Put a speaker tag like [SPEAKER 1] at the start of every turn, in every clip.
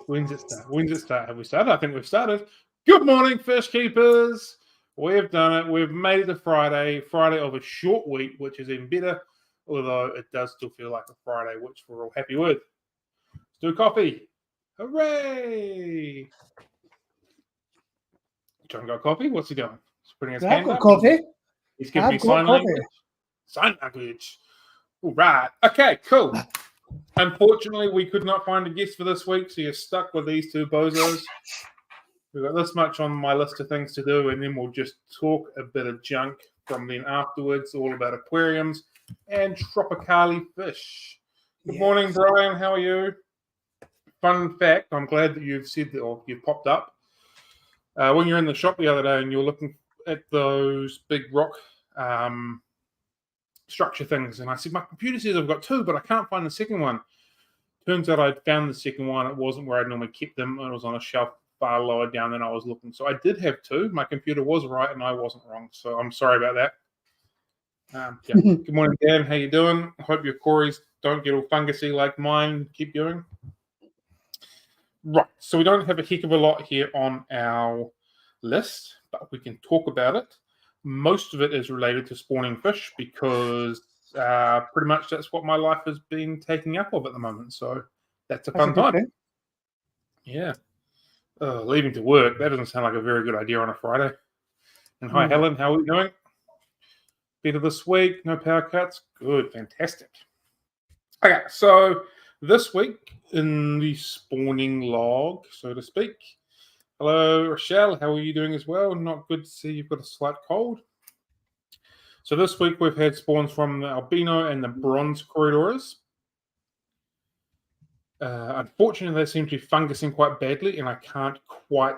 [SPEAKER 1] When's it start? When's it start? Have we started? I think we've started. Good morning, fish keepers. We've done it. We've made it to Friday. Friday of a short week, which is even better, although it does still feel like a Friday, which we're all happy with. Let's do coffee. Hooray! John got coffee? What's he doing? He's putting his
[SPEAKER 2] I've
[SPEAKER 1] hand
[SPEAKER 2] got
[SPEAKER 1] up.
[SPEAKER 2] coffee.
[SPEAKER 1] He's giving me
[SPEAKER 2] I've got
[SPEAKER 1] sign
[SPEAKER 2] coffee.
[SPEAKER 1] language. Sign language. All right. Okay, cool. Unfortunately, we could not find a guest for this week, so you're stuck with these two bozos. We've got this much on my list of things to do, and then we'll just talk a bit of junk from then afterwards, all about aquariums and tropicali fish. Good morning, Brian. How are you? Fun fact, I'm glad that you've said that, or you've popped up. When you're in the shop the other day and you're looking at those big rock structure things, and I said, my computer says I've got two, but I can't find the second one. Turns out I'd found the second one. It wasn't where I normally kept them. It was on a shelf far lower down than I was looking. So I did have two. My computer was right and I wasn't wrong. So I'm sorry about that. Good morning, Dan. How you doing? I hope your cories don't get all fungusy like mine. Keep going. Right. So we don't have a heck of a lot here on our list, but we can talk about it. Most of it is related to spawning fish because pretty much that's what my life has been taking up of at the moment. So that's a fun time.
[SPEAKER 2] Thing.
[SPEAKER 1] Yeah. Leaving to work, that doesn't sound like a very good idea on a Friday. And hi, Helen. How are we doing? Better this week. No power cuts. Good. Fantastic. Okay. So this week in the spawning log, so to speak. Hello, Rochelle. How are you doing as well? Not good to see you've got a slight cold. So this week we've had spawns from the albino and the bronze corridors. Unfortunately, they seem to be fungusing quite badly, and I can't quite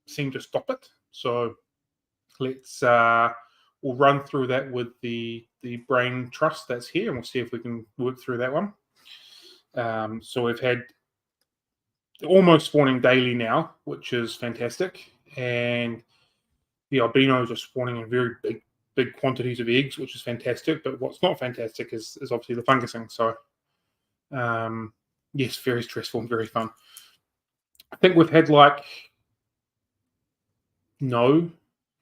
[SPEAKER 1] seem to stop it. So let's we'll run through that with the brain trust that's here, and we'll see if we can work through that one. So we've had almost spawning daily now, which is fantastic, and the albinos are spawning in very big quantities of eggs, which is fantastic. But what's not fantastic is obviously the fungusing. So yes, very stressful and very fun. I think we've had no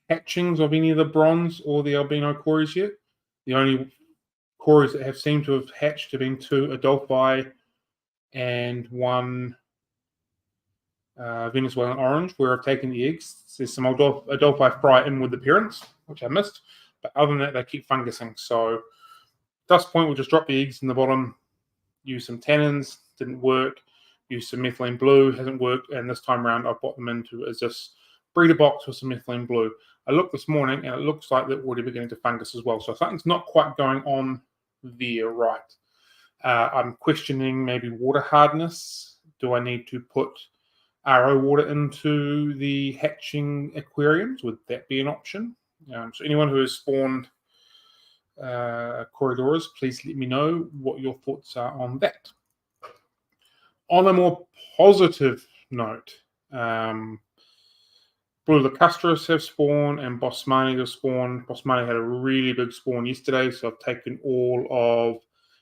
[SPEAKER 1] hatchings of any of the bronze or the albino cories yet. The only cories that have seemed to have hatched have been two Adolphi and one Venezuelan orange, where I've taken the eggs. There's some Adolphi fry in with the parents, which I missed. But other than that, they keep fungusing. So at this point, we'll just drop the eggs in the bottom, use some tannins, didn't work, use some methylene blue, hasn't worked, and this time around I've brought them into as this breeder box with some methylene blue. I looked this morning and it looks like they're already beginning to fungus as well. So something's not quite going on there right. I'm questioning maybe water hardness. Do I need to put RO water into the hatching aquariums? Would that be an option? So anyone who has spawned corridors, please let me know what your thoughts are on that. On a more positive note, Blue lacustris have spawned and Bosmani have spawned. Bosmani had a really big spawn yesterday, so I've taken all of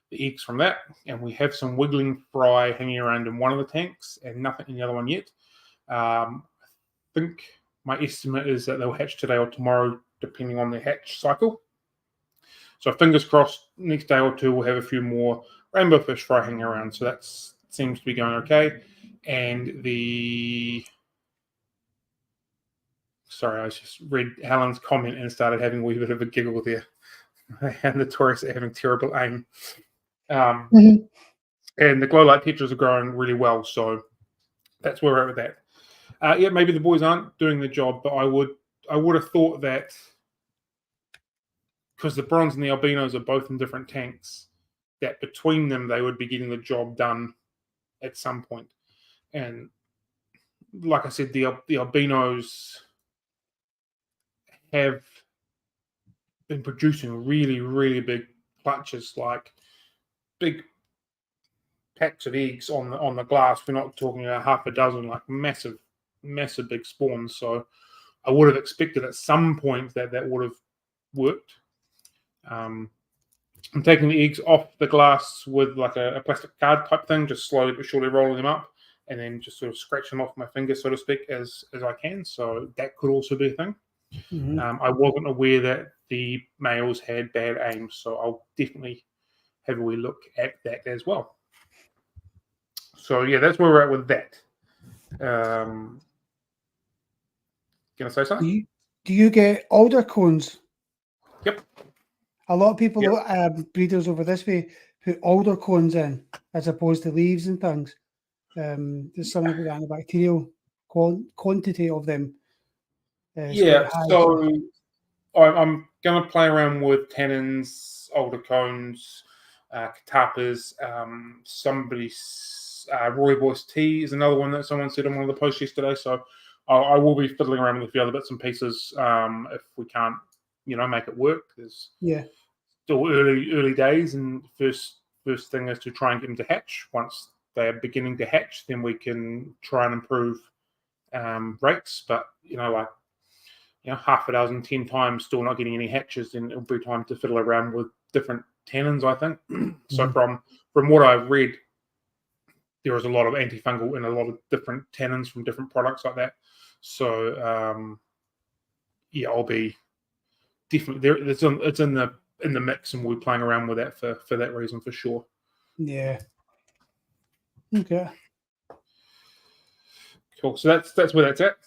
[SPEAKER 1] the eggs from that, and we have some wiggling fry hanging around in one of the tanks and nothing in the other one yet. I think my estimate is that they'll hatch today or tomorrow, depending on their hatch cycle. So fingers crossed, next day or two we'll have a few more rainbow fish fry hanging around. So that seems to be going okay. And sorry, I just read Helen's comment and started having a wee bit of a giggle there. And the tourists are having terrible aim. And the glow light tetras are growing really well. So that's where we're at with that. Yeah, maybe the boys aren't doing the job, but I would have thought that because the bronze and the albinos are both in different tanks, that between them they would be getting the job done at some point. And like I said, the albinos have been producing really, really big clutches, like big packs of eggs on the glass. We're not talking about half a dozen, like massive big spawns. So I would have expected at some point that would have worked. I'm taking the eggs off the glass with like a plastic card type thing, just slowly but surely rolling them up, and then just sort of scratch them off my finger, so to speak, as I can. So that could also be a thing. I wasn't aware that the males had bad aim, so I'll definitely have a wee look at that as well. So yeah, that's where we're at with that. Can I say something?
[SPEAKER 2] Do you get alder cones?
[SPEAKER 1] Yep.
[SPEAKER 2] A lot of people, breeders over this way, put alder cones in as opposed to leaves and things. There's something about the antibacterial quantity of them.
[SPEAKER 1] Yeah, so I'm going to play around with tannins, alder cones, katapas. Rooibos tea is another one that someone said on one of the posts yesterday. So I will be fiddling around with a few other bits and pieces if we can't, make it work. There's still early days, and first thing is to try and get them to hatch. Once they're beginning to hatch, then we can try and improve rates. But half a dozen, 10 times, still not getting any hatches, then it'll be time to fiddle around with different tannins, I think. So from what I've read, there is a lot of antifungal and a lot of different tannins from different products like that. So I'll be definitely there. It's in the mix, and we're playing around with that for that reason for sure.
[SPEAKER 2] Yeah. Okay.
[SPEAKER 1] Cool. So that's where that's at.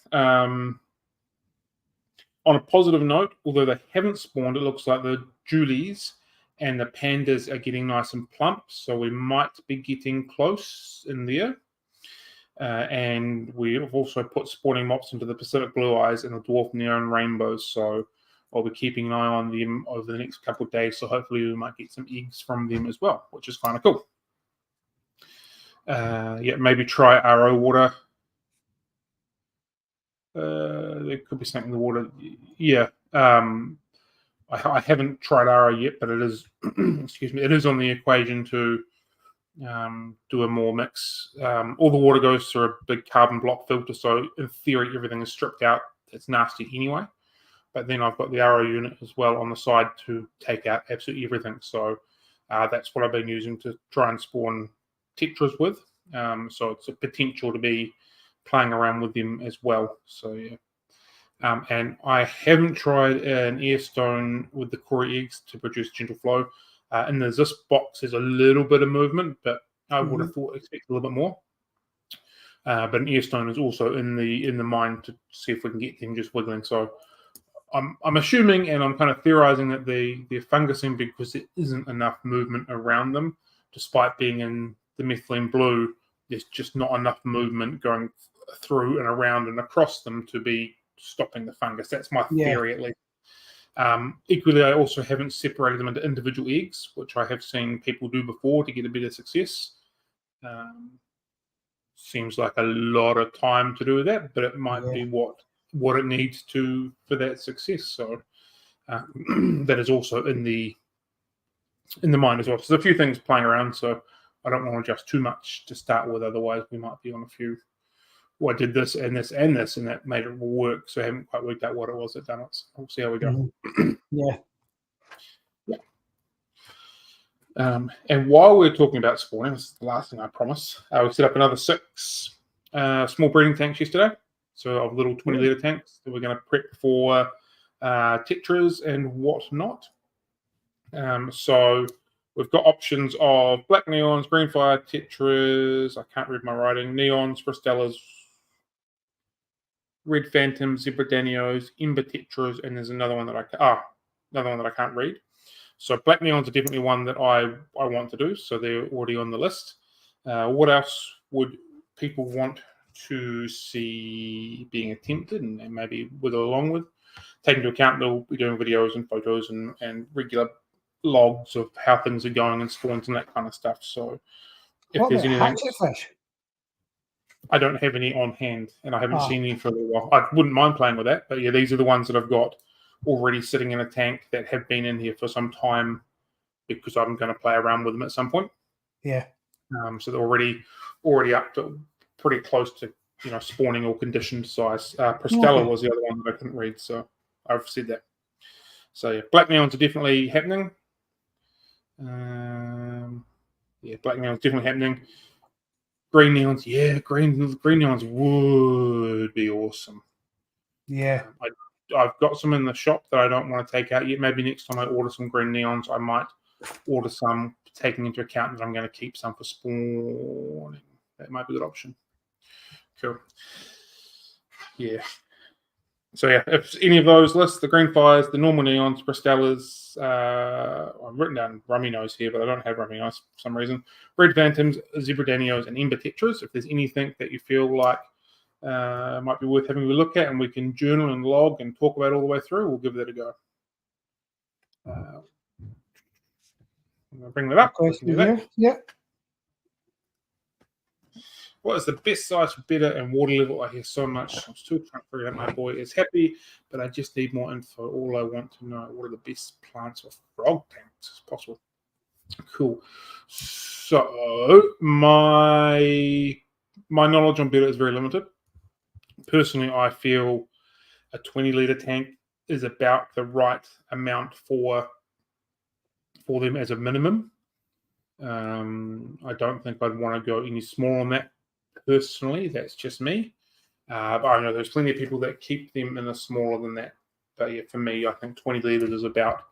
[SPEAKER 1] On a positive note, although they haven't spawned, it looks like the Julies and the pandas are getting nice and plump, so we might be getting close in there. And we've also put spawning mops into the Pacific Blue Eyes and the Dwarf Neon Rainbows, so I'll be keeping an eye on them over the next couple of days, so hopefully we might get some eggs from them as well, which is kind of cool. Maybe try RO water. There could be something in the water. Yeah. I haven't tried RO yet, but it is, excuse me, it is on the equation to do a more mix. All the water goes through a big carbon block filter, so in theory, everything is stripped out. It's nasty anyway. But then I've got the RO unit as well on the side to take out absolutely everything. So that's what I've been using to try and spawn tetras with. So it's a potential to be playing around with them as well. So yeah. And I haven't tried an airstone with the Cory eggs to produce gentle flow. In this box, there's a little bit of movement, but I would have expected a little bit more. But an airstone is also in the mind to see if we can get them just wiggling. So I'm assuming, and I'm kind of theorizing that they're fungusing because there isn't enough movement around them, despite being in the methylene blue. There's just not enough movement going through and around and across them to be stopping the fungus. That's my theory, at least. Equally, I also haven't separated them into individual eggs, which I have seen people do before to get a better success. Seems like a lot of time to do that, but it might be what it needs to for that success. So that is also in the mind as well. So there's a few things playing around, so I don't want to adjust too much to start with. Otherwise, we might be on a few. Well, I did this and this and this, and that made it work. So I haven't quite worked out what it was that done it. So we'll see how we go.
[SPEAKER 2] Yeah.
[SPEAKER 1] And while we're talking about spawning, this is the last thing I promise. We set up another 6 small breeding tanks yesterday. So of little 20-litre tanks that we're going to prep for tetras and whatnot. So we've got options of black neons, green fire, tetras. I can't read my writing. Neons, Bristellas, red phantoms, zebra danios, ember tetras, and there's another one that I can't read. So black neons are definitely one that I want to do. So they're already on the list. What else would people want to see being attempted and maybe wiggle along with? Take into account they'll be doing videos and photos and regular logs of how things are going and spawns and that kind of stuff. So if there's anything,
[SPEAKER 2] hatchet fish?
[SPEAKER 1] I don't have any on hand, and I haven't seen any for a little while. I wouldn't mind playing with that, but yeah, these are the ones that I've got already sitting in a tank that have been in here for some time because I'm going to play around with them at some point.
[SPEAKER 2] Yeah.
[SPEAKER 1] So they're already up to pretty close to spawning or conditioned size. Pristella was the other one that I couldn't read, so I've said that. So yeah, black neons are definitely happening. Black neons definitely happening. Green neons, green neons would be awesome.
[SPEAKER 2] Yeah.
[SPEAKER 1] I've got some in the shop that I don't want to take out yet. Maybe next time I order some green neons, I might order some, taking into account that I'm going to keep some for spawning. That might be a good option. Cool. Yeah. So yeah, if any of those lists, the green fires, the normal neons, Bristellas, I've written down rummy nose here, but I don't have rummy nose for some reason. Red phantoms, zebra danios, and ember tetras. If there's anything that you feel like might be worth having a look at, and we can journal and log and talk about all the way through, we'll give that a go. I'm going to bring that up.
[SPEAKER 2] Question here. Yeah.
[SPEAKER 1] What is the best size for betta and water level? I hear so much. I'm still trying to figure out. My boy is happy, but I just need more info. All I want to know, what are the best plants for frog tanks as possible? Cool. So my knowledge on betta is very limited. Personally, I feel a 20-litre tank is about the right amount for them as a minimum. I don't think I'd want to go any smaller on that. Personally, that's just me. But I know there's plenty of people that keep them in a smaller than that. But yeah, for me, I think 20 litres is about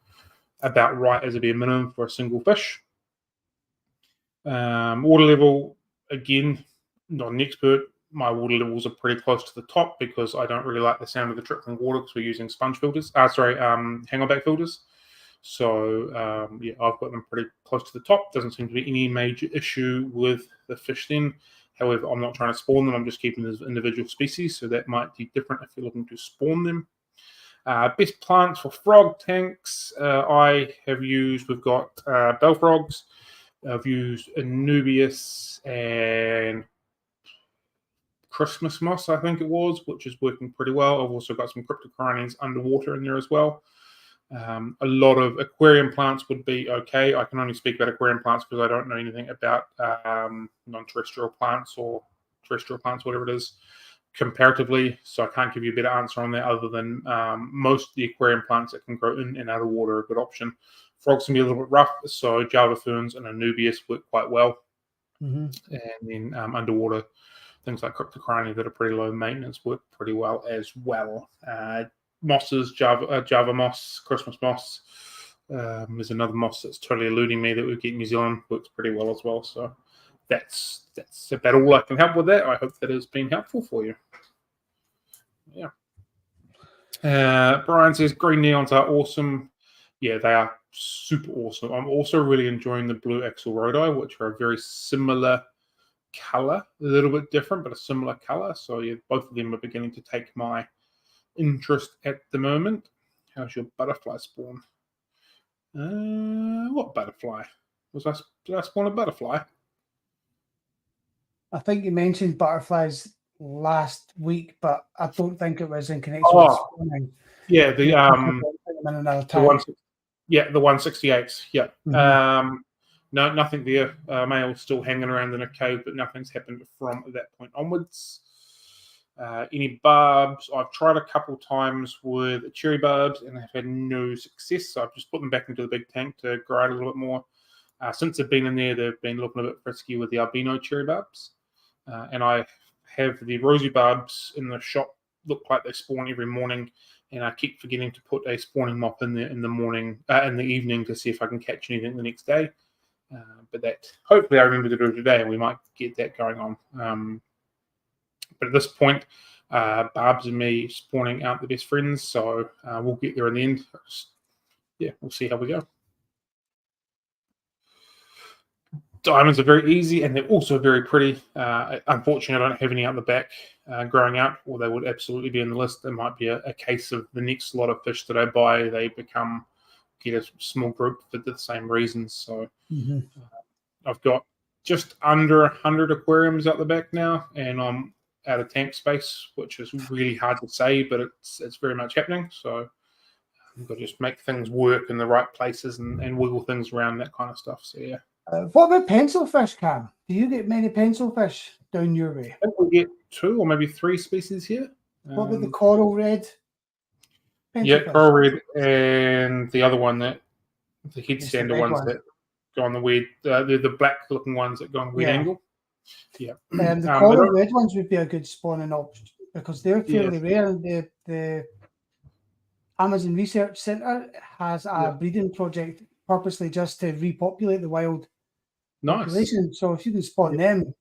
[SPEAKER 1] right as a bare minimum for a single fish. Water level, again, not an expert. My water levels are pretty close to the top because I don't really like the sound of the trickling water because we're using sponge filters. Hangback filters. So I've got them pretty close to the top. Doesn't seem to be any major issue with the fish then. However, I'm not trying to spawn them. I'm just keeping them as individual species. So that might be different if you're looking to spawn them. Best plants for frog tanks. We've got bell frogs. I've used Anubias and Christmas moss, I think it was, which is working pretty well. I've also got some cryptocarines underwater in there as well. A lot of aquarium plants would be okay. I can only speak about aquarium plants because I don't know anything about non-terrestrial plants or terrestrial plants, whatever it is, comparatively. So I can't give you a better answer on that other than most of the aquarium plants that can grow in and out of water are a good option. Frogs can be a little bit rough, so Java ferns and Anubias work quite well. And then underwater, things like cryptocarine that are pretty low maintenance work pretty well as well. Mosses, Java moss, Christmas moss. There's another moss that's totally eluding me that we get in New Zealand. Works pretty well as well. So that's about all I can help with that. I hope that has been helpful for you. Yeah. Brian says green neons are awesome. Yeah, they are super awesome. I'm also really enjoying the blue axle rodi, which are a very similar color, a little bit different, but a similar color. So yeah, both of them are beginning to take my interest at the moment. How's your butterfly spawn? What butterfly? Did I spawn a butterfly?
[SPEAKER 2] I think you mentioned butterflies last week, but I don't think it was in connection with spawning.
[SPEAKER 1] Yeah, the 168s. Yeah. No, nothing there. Male's still hanging around in a cave, but nothing's happened from that point onwards. Any barbs? I've tried a couple times with cherry barbs and I've had no success. So I've just put them back into the big tank to grow out a little bit more. Since they've been in there, they've been looking a bit frisky with the albino cherry barbs. And I have the rosy barbs in the shop. Look like they spawn every morning. And I keep forgetting to put a spawning mop in there in the evening to see if I can catch anything the next day. But that hopefully I remember to do today, and we might get that going on. But at this point, Barbs and me spawning aren't the best friends, so we'll get there in the end. We'll see how we go. Diamonds are very easy, and they're also very pretty. Unfortunately, I don't have any out the back growing out, or they would absolutely be on the list. There might be a case of the next lot of fish that I buy, they get a small group for the same reasons. So I've got just under 100 aquariums out the back now, and I'm out of tank space, which is really hard to say, but it's very much happening. So I've got to just make things work in the right places and wiggle things around, that kind of stuff. So yeah.
[SPEAKER 2] What about pencil fish, Cam? Do you get many pencil fish down your way?
[SPEAKER 1] I think we get 2 or maybe 3 species here.
[SPEAKER 2] What about the coral red?
[SPEAKER 1] Coral red, and the other one, that the head sander ones that go on the weird, they're the black looking ones that go on weird angle. Yeah.
[SPEAKER 2] The coral red ones would be a good spawning option because they're fairly rare. The Amazon Research Centre has a breeding project purposely just to repopulate the wild population. So if you can spawn them,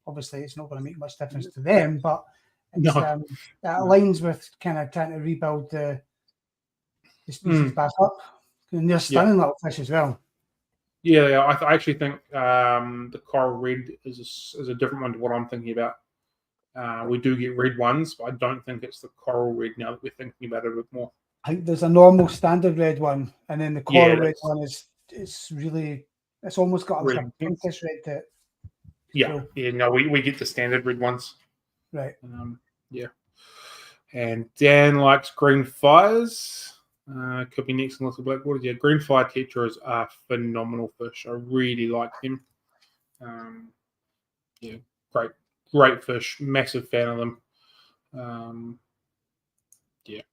[SPEAKER 2] obviously it's not going to make much difference to them, but it's, that aligns with kind of trying to rebuild the species back up. And they're stunning little fish as well.
[SPEAKER 1] Yeah, I actually think the coral red is a different one to what I'm thinking about. We do get red ones, but I don't think it's the coral red now that we're thinking about it a bit more.
[SPEAKER 2] I think there's a normal standard red one, and then the coral red one it's almost got like a pinkish red to it.
[SPEAKER 1] No, we get the standard red ones.
[SPEAKER 2] Right.
[SPEAKER 1] And Dan likes green fires. Could be next in Little Blackwaters. Yeah, green fire tetras are phenomenal fish. I really like them. Great fish. Massive fan of them.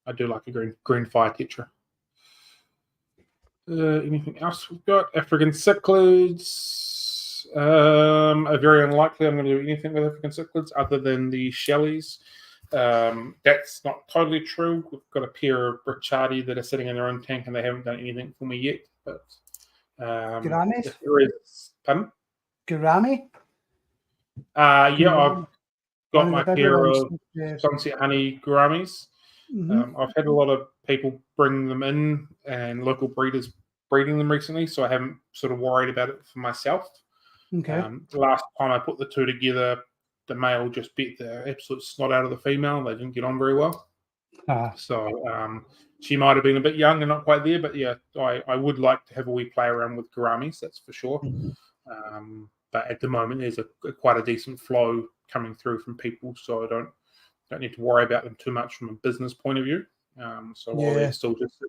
[SPEAKER 1] I do like a green fire tetra. Anything else we've got? African cichlids are very unlikely I'm going to do anything with African cichlids other than the shellies. That's not totally true. We've got a pair of Bracciati that are sitting in their own tank and they haven't done anything for me yet. But
[SPEAKER 2] Gouramis?
[SPEAKER 1] Pardon?
[SPEAKER 2] Gourami?
[SPEAKER 1] I've got my pair of Sunset Honey Gouramis. I've had a lot of people bring them in and local breeders breeding them recently, so I haven't sort of worried about it for myself.
[SPEAKER 2] Okay.
[SPEAKER 1] The last time I put the two together, the male just bit the absolute snot out of the female. They didn't get on very well. So she might have been a bit young and not quite there, but yeah, I would like to have a wee play around with gouramis, that's for sure. But at the moment, there's quite a decent flow coming through from people, so I don't need to worry about them too much from a business point of view. So while they're still just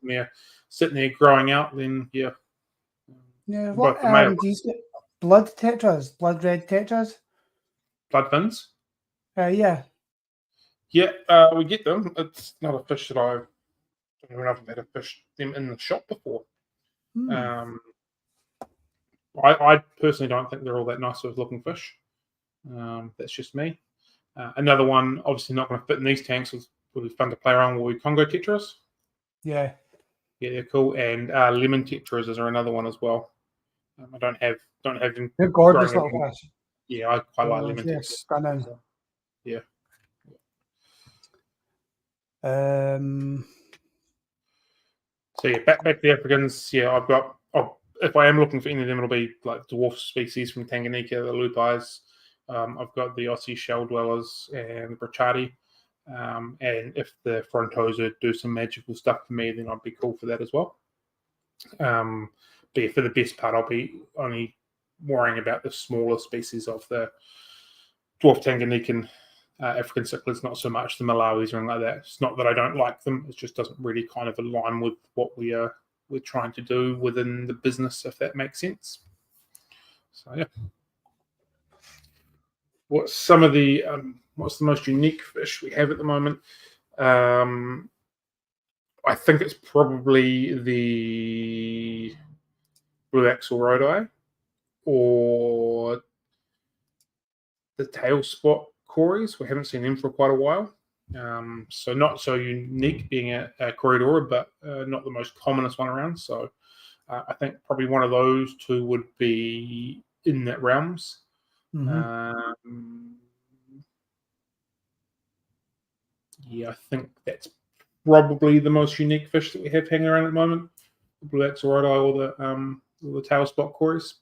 [SPEAKER 1] sitting there growing out, then
[SPEAKER 2] What do you get? Blood tetras, blood red tetras,
[SPEAKER 1] blood fins.
[SPEAKER 2] We
[SPEAKER 1] get them. It's not a fish that I don't know if I've had a fish them in the shop before. I personally don't think they're all that nice of looking fish. That's just me. Another one, obviously not going to fit in these tanks, will be fun to play around with Congo tetras. Yeah, they're cool. And lemon tetras are another one as well. I don't have them.
[SPEAKER 2] They're gorgeous little fish.
[SPEAKER 1] Yeah, I quite like lemon tetras.
[SPEAKER 2] Stunning.
[SPEAKER 1] So, back to the Africans. I've got. If I am looking for any of them, it'll be like dwarf species from Tanganyika, the lupais. I've got the Aussie shell dwellers and the Bracciati. And if the Frontosa do some magical stuff for me, then I'd be cool for that as well. But for the best part, I'll be only worrying about the smaller species of the dwarf Tanganyikan African cichlids, not so much the Malawis or anything like that. It's not that I don't like them; it just doesn't really kind of align with what we're trying to do within the business, if that makes sense. So what's the most unique fish we have at the moment? I think it's probably the blue axle rodi or the tail spot cories. We haven't seen them for quite a while. So not so unique being a corridor, but not the most commonest one around. So I think probably one of those two would be in that realms. I think that's probably the most unique fish that we have hanging around at the moment. The blue axle rodi or the tail spot cories.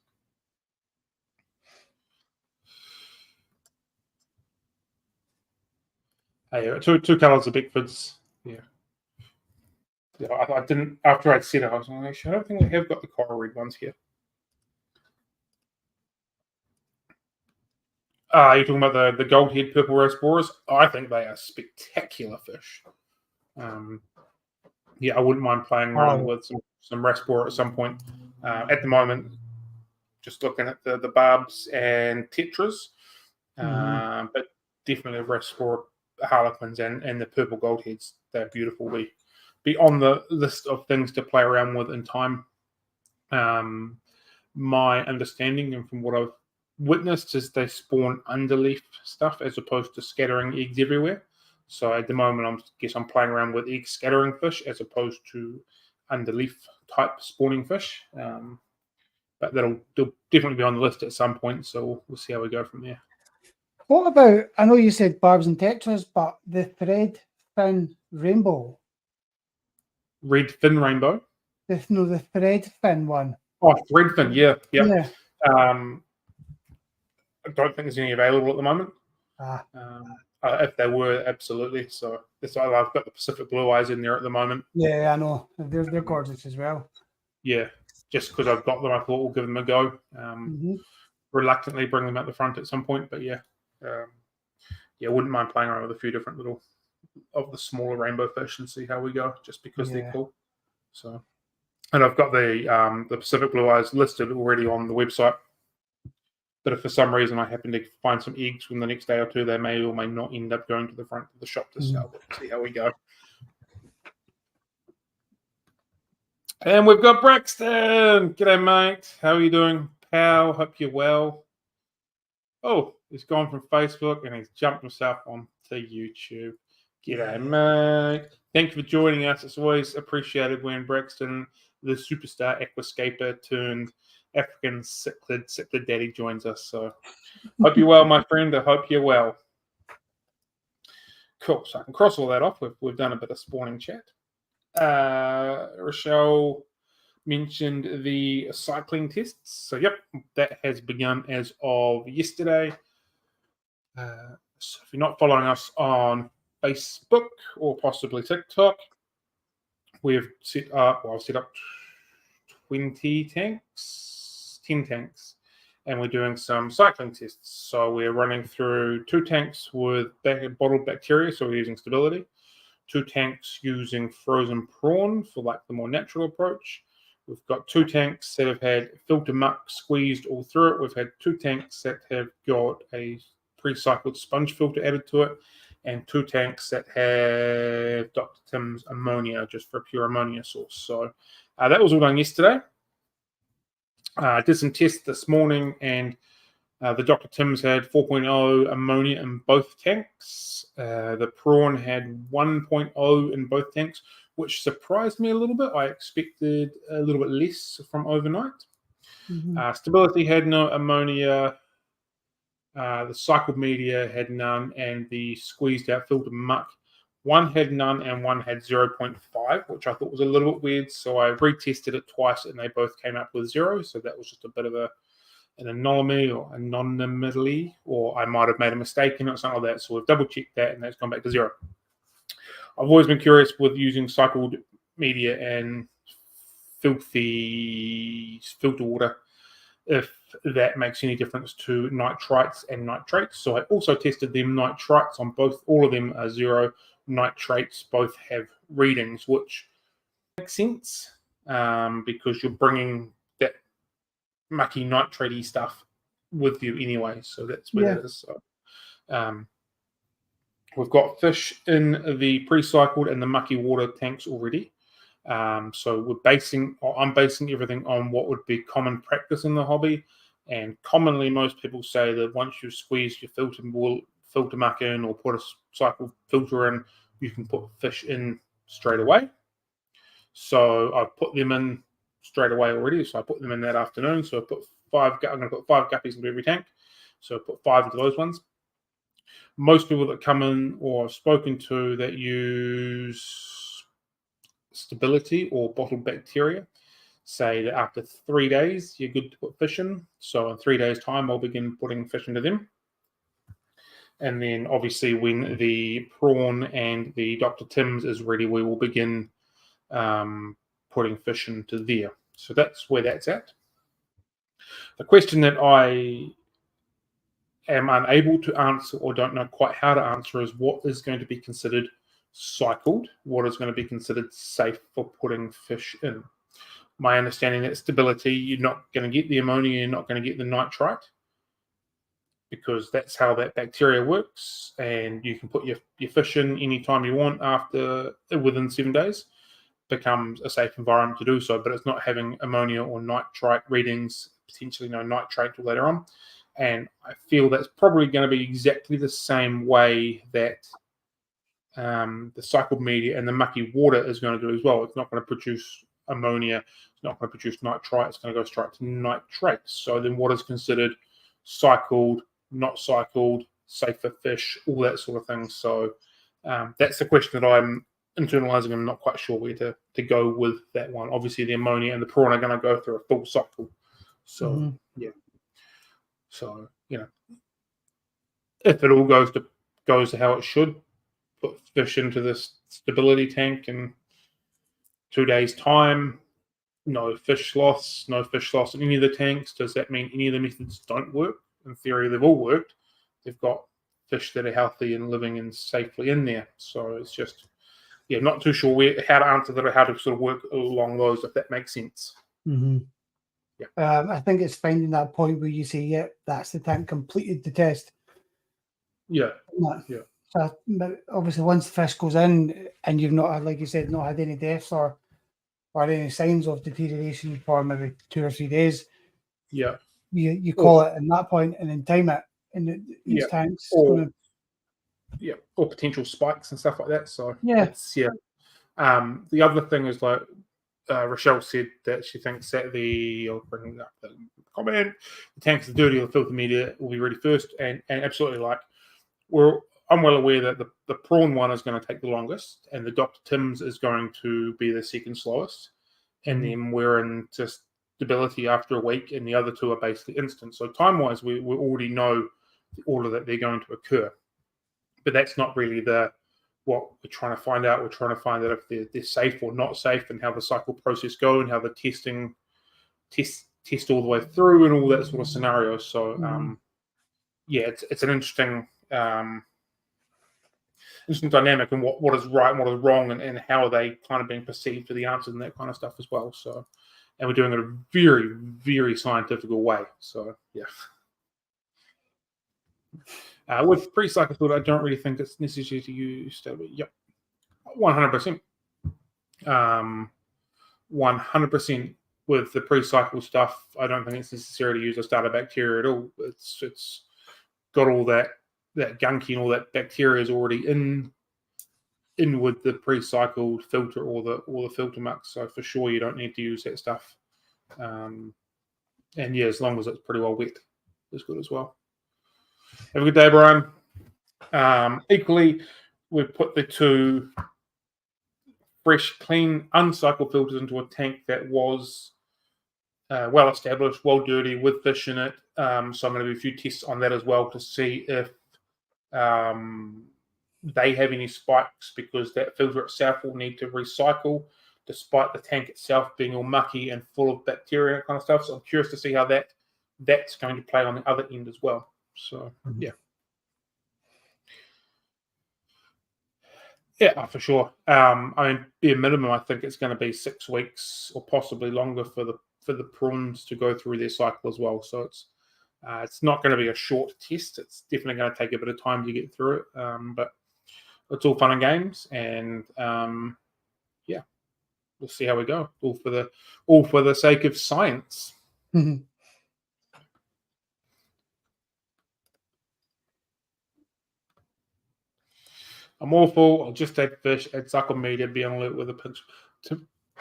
[SPEAKER 1] Two colours of Bickfords. I didn't. After I'd said it, I was like, actually, I don't think we have got the coral red ones here. You're talking about the gold head purple roseborers? I think they are spectacular fish. I wouldn't mind playing around with some rasbor at some point. At the moment, just looking at the barbs and tetras, but definitely rasbor, harlequins, and the purple gold heads. They're beautiful. Be on the list of things to play around with in time. my understanding and from what I've witnessed is they spawn underleaf stuff as opposed to scattering eggs everywhere. So at the moment, I'm playing around with egg scattering fish as opposed to underleaf type spawning fish. But they'll definitely be on the list at some point. So we'll see how we go from there.
[SPEAKER 2] What about, I know you said barbs and tetras, but the thread fin rainbow?
[SPEAKER 1] Red fin rainbow?
[SPEAKER 2] The thread fin one.
[SPEAKER 1] Oh, thread fin, yeah.
[SPEAKER 2] Yeah.
[SPEAKER 1] I don't think there's any available at the moment.
[SPEAKER 2] Ah.
[SPEAKER 1] If there were, absolutely. So that's why I've got the Pacific Blue Eyes in there at the moment.
[SPEAKER 2] Yeah, I know. They're gorgeous as well.
[SPEAKER 1] Yeah, just because I've got them, I thought we'll give them a go. Reluctantly bring them at the front at some point, but yeah, wouldn't mind playing around with a few different little of the smaller rainbow fish and see how we go, just because they're cool. So, and I've got the Pacific Blue Eyes listed already on the website. But if for some reason I happen to find some eggs from the next day or two, they may or may not end up going to the front of the shop to sell. We'll see how we go. And we've got Braxton. G'day, mate. How are you doing, pal? Hope you're well. Oh, he's gone from Facebook and he's jumped himself onto YouTube. G'day, mate. Thank you for joining us. It's always appreciated when Braxton, the superstar aquascaper turned African cichlid daddy, joins us. So hope you're well, my friend. I hope you're well. Cool. So I can cross all that off. We've done a bit of spawning chat. Rochelle mentioned the cycling tests. So, yep, that has begun as of yesterday. So if you're not following us on Facebook or possibly TikTok, we've set up 20 tanks. 10 tanks, and we're doing some cycling tests. So we're running through 2 tanks with bottled bacteria, so we're using stability, 2 tanks using frozen prawn for like the more natural approach. We've got 2 tanks that have had filter muck squeezed all through it. We've had 2 tanks that have got a pre-cycled sponge filter added to it, and 2 tanks that have Dr. Tim's ammonia, just for a pure ammonia source. So that was all done yesterday. Did some tests this morning, and the Dr. Tim's had 4.0 ammonia in both tanks. The prawn had 1.0 in both tanks, which surprised me a little bit. I expected a little bit less from overnight. Stability had no ammonia. The cycled media had none, and the squeezed out filtered muck, one had none and one had 0.5, which I thought was a little bit weird. So I retested it twice and they both came up with 0. So that was just a bit of an anomaly or anonymity, or I might have made a mistake in it or something like that. So we've double checked that and that's gone back to 0. I've always been curious with using cycled media and filthy filter water, if that makes any difference to nitrites and nitrates. So I also tested them. Nitrites on all of them are 0. Nitrates both have readings, which makes sense because you're bringing that mucky nitratey stuff with you anyway. So that's where that is. So we've got fish in the pre-cycled and the mucky water tanks already. So I'm basing everything on what would be common practice in the hobby, and commonly most people say that once you squeeze your filter muck in or put a cycle filter in, you can put fish in straight away. So I've put them in straight away already. So I put them in that afternoon. So I'm going to put 5 guppies into every tank. So I put 5 into those ones. Most people that come in or I've spoken to that use stability or bottled bacteria say that after 3 days you're good to put fish in. So in 3 days' time I'll begin putting fish into them. And then obviously when the prawn and the Dr. Tim's is ready, we will begin putting fish into there. So that's where that's at. The question that I am unable to answer or don't know quite how to answer is what is going to be considered cycled, what is going to be considered safe for putting fish in. My understanding that stability, you're not going to get the ammonia, you're not going to get the nitrite, because that's how that bacteria works, and you can put your fish in anytime you want within 7 days. Becomes a safe environment to do so, but it's not having ammonia or nitrite readings potentially no nitrate later on. And I feel that's probably going to be exactly the same way that the cycled media and the mucky water is going to do as well. It's not going to produce ammonia. It's not going to produce nitrite. It's going to go straight to nitrate. So then what is considered cycled, not cycled, safe for fish, all that sort of thing. So that's the question that I'm internalizing. I'm not quite sure where to go with that one. Obviously, the ammonia and the prawn are going to go through a full cycle. So, yeah. So, if it all goes to how it should, put fish into this stability tank in 2 days' time. No fish loss in any of the tanks. Does that mean any of the methods don't work? In theory, they've all worked. They've got fish that are healthy and living in safely in there. So it's just, not too sure how to answer that or how to sort of work along those, if that makes sense.
[SPEAKER 2] Mm-hmm. Yeah. I think it's finding that point where you say, that's the tank completed the test.
[SPEAKER 1] Yeah.
[SPEAKER 2] Yeah. So obviously, once the fish goes in and you've not had, like you said, not had any deaths or any signs of deterioration for maybe 2 or 3 days, you call it in that point and then time it in these tanks.
[SPEAKER 1] Or potential spikes and stuff like that. So the other thing is, like Rochelle said, that she thinks that I'll bring up the comment, the tanks are dirty or the filter media will be ready first, and absolutely, like I'm well aware that the prawn one is going to take the longest, and the Dr. Tim's is going to be the second slowest, and then we're in just stability after a week, and the other two are basically instant. So time-wise, we already know the order that they're going to occur, but that's not really what we're trying to find out. We're trying to find out if they're safe or not safe, and how the cycle process go, and how the testing test all the way through, and all that sort of scenario. So it's an interesting dynamic, and what is right and what is wrong, and how are they kind of being perceived for the answers and that kind of stuff as well. So, and we're doing it in a very, very scientific way. So, with pre-cycle filter, I don't really think it's necessary to use stable. 100%. 100% with the pre-cycle stuff. I don't think it's necessary to use a starter bacteria at all. It's got all that gunky and all that bacteria is already in with the pre-cycled filter or the filter mix. So for sure you don't need to use that stuff. And as long as it's pretty well wet, it's good as well. Have a good day, Brian. Equally, we've put the 2 fresh, clean, uncycled filters into a tank that was well established, well dirty, with fish in it. So I'm going to do a few tests on that as well to see if they have any spikes, because that filter itself will need to recycle, despite the tank itself being all mucky and full of bacteria and kind of stuff. So I'm curious to see how that's going to play on the other end as well. So for sure. Bare minimum, I think it's going to be 6 weeks or possibly longer for the prawns to go through their cycle as well. So it's not going to be a short test. It's definitely going to take a bit of time to get through it. But it's all fun and games, and we'll see how we go. All for the sake of science.
[SPEAKER 2] Mm-hmm.
[SPEAKER 1] I'm awful. I'll just take fish, add cycle media, be on alert with a pinch.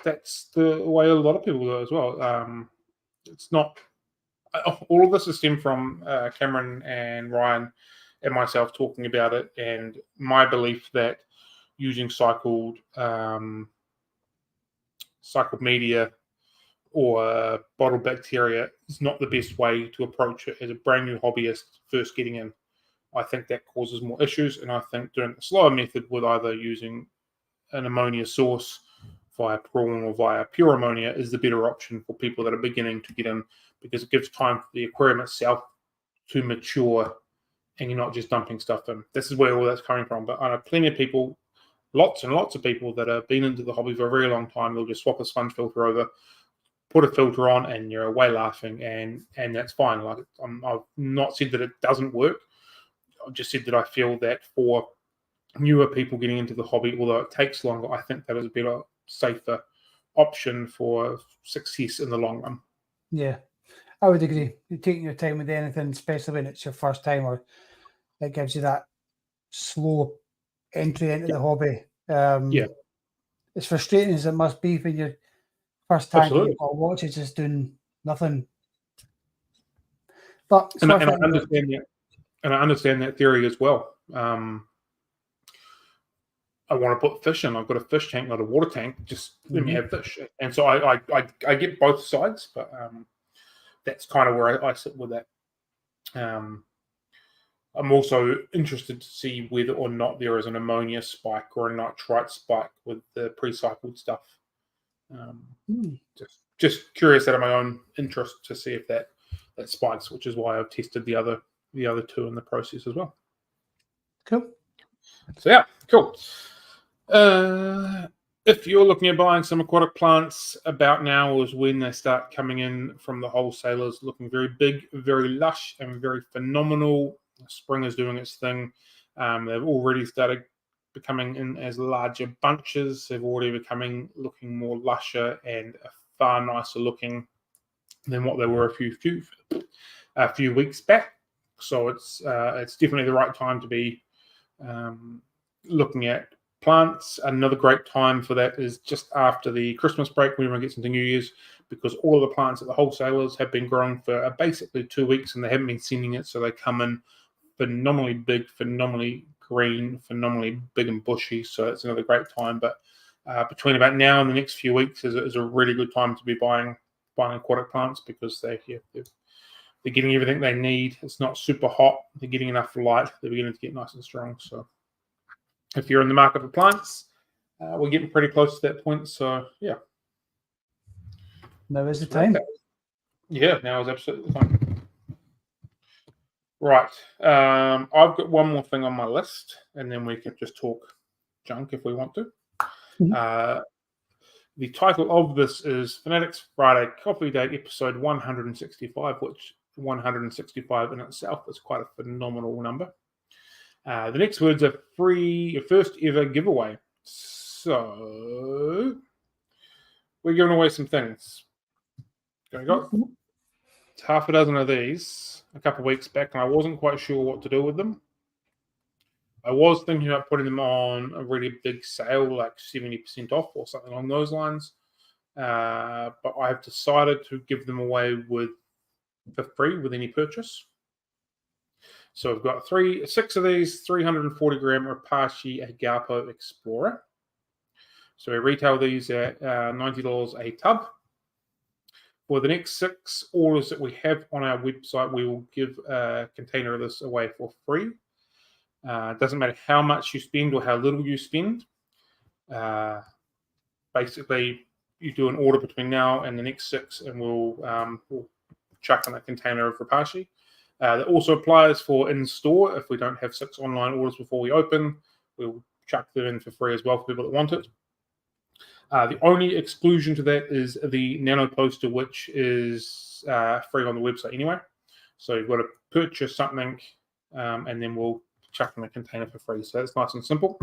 [SPEAKER 1] That's the way a lot of people do it as well. It's not. All of this is stemmed from Cameron and Ryan and myself talking about it, and my belief that using cycled media or bottled bacteria is not the best way to approach it as a brand new hobbyist first getting in. I think that causes more issues, and I think doing the slower method with either using an ammonia source via prawn or via pure ammonia is the better option for people that are beginning to get in, because it gives time for the aquarium itself to mature, and you're not just dumping stuff in. This is where all that's coming from. But I know plenty of people, lots and lots of people that have been into the hobby for a very long time, they'll just swap a sponge filter over, put a filter on, and you're away laughing, and that's fine. Like, I've not said that it doesn't work. I've just said that I feel that for newer people getting into the hobby, although it takes longer, I think that is a better, safer option for success in the long run.
[SPEAKER 2] Yeah. I would agree. You're taking your time with anything, especially when it's your first time, or it gives you that slow entry into the hobby. As frustrating as it must be when your first tank and you've got a watch is just doing nothing. But
[SPEAKER 1] and I understand that, and I understand that theory as well. I want to put fish in. I've got a fish tank, not a water tank. Just let me have fish. And so I get both sides, but that's kind of where I sit with that. I'm also interested to see whether or not there is an ammonia spike or a nitrite spike with the pre-cycled stuff. Just curious out of my own interest to see if that spikes, which is why I've tested the other two in the process as well.
[SPEAKER 2] Cool.
[SPEAKER 1] So yeah, cool. If you're looking at buying some aquatic plants, about now is when they start coming in from the wholesalers, looking very big, very lush, and very phenomenal. Spring is doing its thing. They've already started becoming in as larger bunches. They've already looking more lusher and far nicer looking than what they were a few weeks back. So it's definitely the right time to be looking at plants. Another great time for that is just after the Christmas break, when everyone gets into New Year's, because all of the plants at the wholesalers have been growing for basically 2 weeks and they haven't been sending it, so they come in phenomenally big, phenomenally green, phenomenally big and bushy. So it's another great time. But between about now and the next few weeks is a really good time to be buying aquatic plants, because they're getting everything they need. It's not super hot. They're getting enough light. They're beginning to get nice and strong. So if you're in the market for plants, we're getting pretty close to that point. So yeah.
[SPEAKER 2] Now is the time.
[SPEAKER 1] Yeah, now is absolutely the time. Right. I've got one more thing on my list, and then we can just talk junk if we want to. The title of this is Finatics Friday Coffee Date, episode 165, which 165 in itself is quite a phenomenal number. The next words are free, first ever giveaway. So we're giving away some things. I got half a dozen of these a couple of weeks back, and I wasn't quite sure what to do with them. I was thinking about putting them on a really big sale, like 70% off or something along those lines. But I've decided to give them away for free with any purchase. So I've got 6 of these 340 gram Rapashi Agapo Explorer. So we retail these at $90 a tub. For the next 6 orders that we have on our website, we will give a container of this away for free. It doesn't matter how much you spend or how little you spend. Basically, you do an order between now and the next 6, and we'll chuck in a container of Rapashi. That also applies for in-store. If we don't have 6 online orders before we open, we'll chuck them in for free as well for people that want it. The only exclusion to that is the nano poster, which is free on the website anyway. So you've got to purchase something, and then we'll chuck in a container for free. So that's nice and simple.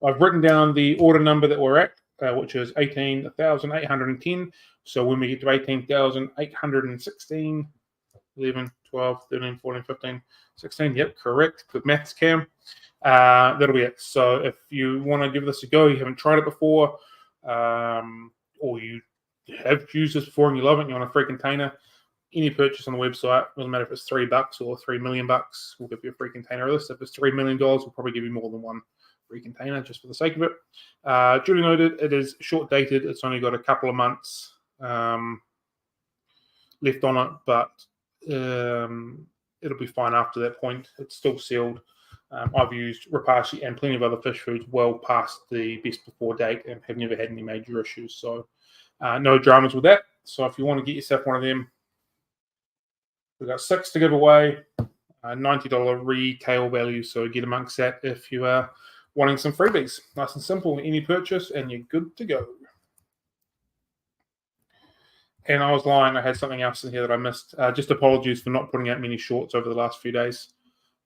[SPEAKER 1] I've written down the order number that we're at, which is 18,810. So when we get to 18,816, 11, 12, 13, 14, 15, 16. Yep, correct. Good maths, Cam. That'll be it. So if you want to give this a go, you haven't tried it before, or you have used this before and you love it and you want a free container, any purchase on the website, doesn't matter if it's $3 or $3 million, we'll give you a free container of this. If it's $3 million, we'll probably give you more than one free container just for the sake of it. Duly noted, it is short dated. It's only got a couple of months left on it, but it'll be fine after that point. It's still sealed. I've used Rapashi and plenty of other fish foods well past the best before date and have never had any major issues. So no dramas with that. So if you want to get yourself one of them, we've got 6 to give away, $90 retail value. So get amongst that if you are wanting some freebies. Nice and simple, any purchase, and you're good to go. And I was lying, I had something else in here that I missed. Just apologies for not putting out many shorts over the last few days.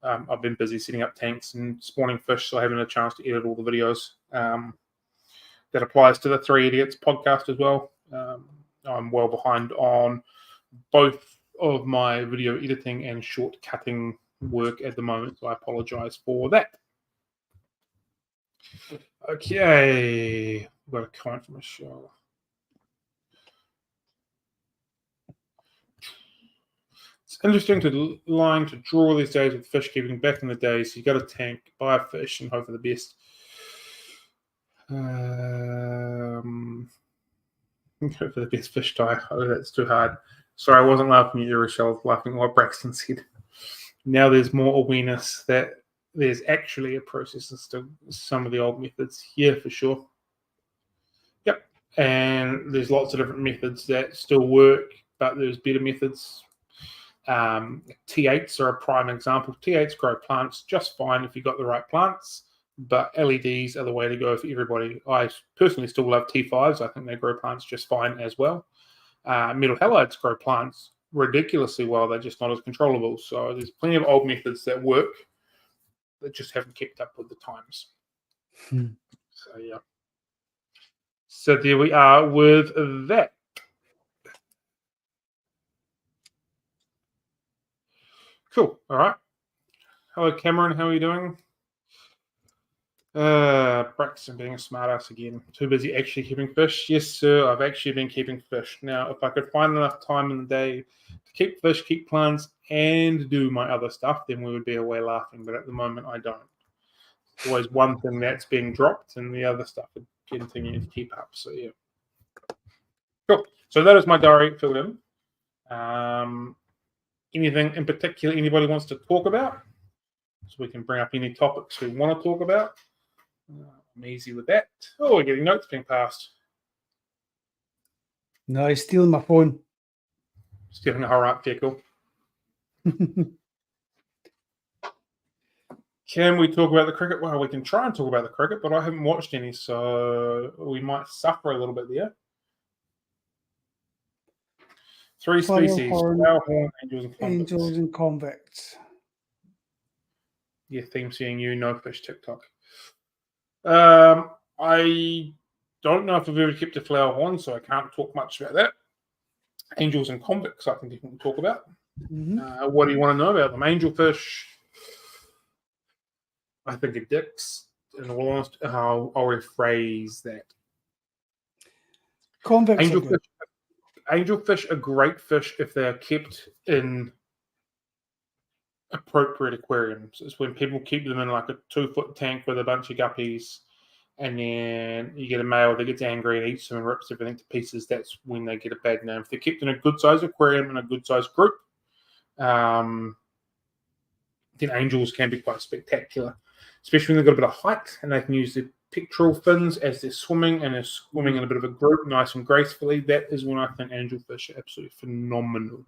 [SPEAKER 1] I've been busy setting up tanks and spawning fish, so I haven't had a chance to edit all the videos. That applies to the 3 Idiots podcast as well. I'm well behind on both of my video editing and short cutting work at the moment, so I apologize for that. Okay, I've got a comment from Michelle. It's interesting to line to draw these days with fish keeping. Back in the days, you got a tank, buy a fish, and hope for the best. Hope for the best fish die. Oh, that's too hard. Sorry, I wasn't laughing at you, Rochelle. I was laughing at what Braxton said. Now there's more awareness that there's actually a process and still some of the old methods. Yeah, for sure. Yep. And there's lots of different methods that still work, but there's better methods. T8s are a prime example. T8s grow plants just fine if you've got the right plants, but LEDs are the way to go for everybody. I personally still love T5s. I think they grow plants just fine as well. Metal halides grow plants ridiculously well. They're just not as controllable. So there's plenty of old methods that work that just haven't kept up with the times. So, yeah. So there we are with that. Cool. All right. Hello, Cameron. How are you doing? Braxton being a smartass again. Too busy actually keeping fish. Yes, sir. I've actually been keeping fish. Now, if I could find enough time in the day to keep fish, keep plants, and do my other stuff, then we would be away laughing. But at the moment, I don't. There's always one thing that's being dropped, and the other stuff would continue to keep up. So, yeah. Cool. So that is my diary filled in. Anything in particular anybody wants to talk about? So we can bring up any topics we want to talk about. I'm easy with that. Oh, we're getting notes being passed.
[SPEAKER 2] No, he's stealing my phone.
[SPEAKER 1] Stealing a right vehicle. Can we talk about the cricket? Well, we can try and talk about the cricket, but I haven't watched any, so we might suffer a little bit there. 3 species: flowerhorn,
[SPEAKER 2] angels, and convicts.
[SPEAKER 1] Yeah, theme seeing you, no fish TikTok. I don't know if I've ever kept a flowerhorn, so I can't talk much about that. Angels and convicts, I can definitely talk about. What do you want to know about them? Angelfish, I think are dicks. In all honesty, I'll rephrase that.
[SPEAKER 2] Convicts
[SPEAKER 1] Angelfish are great fish if they're kept in appropriate aquariums. It's when people keep them in like a 2-foot tank with a bunch of guppies, and then you get a male that gets angry and eats them and rips everything to pieces. That's when they get a bad name. If they're kept in a good sized aquarium and a good sized group, then angels can be quite spectacular, especially when they've got a bit of height and they can use their pectoral fins as they're swimming, and they're swimming in a bit of a group, nice and gracefully. That is when I think angelfish are absolutely phenomenal.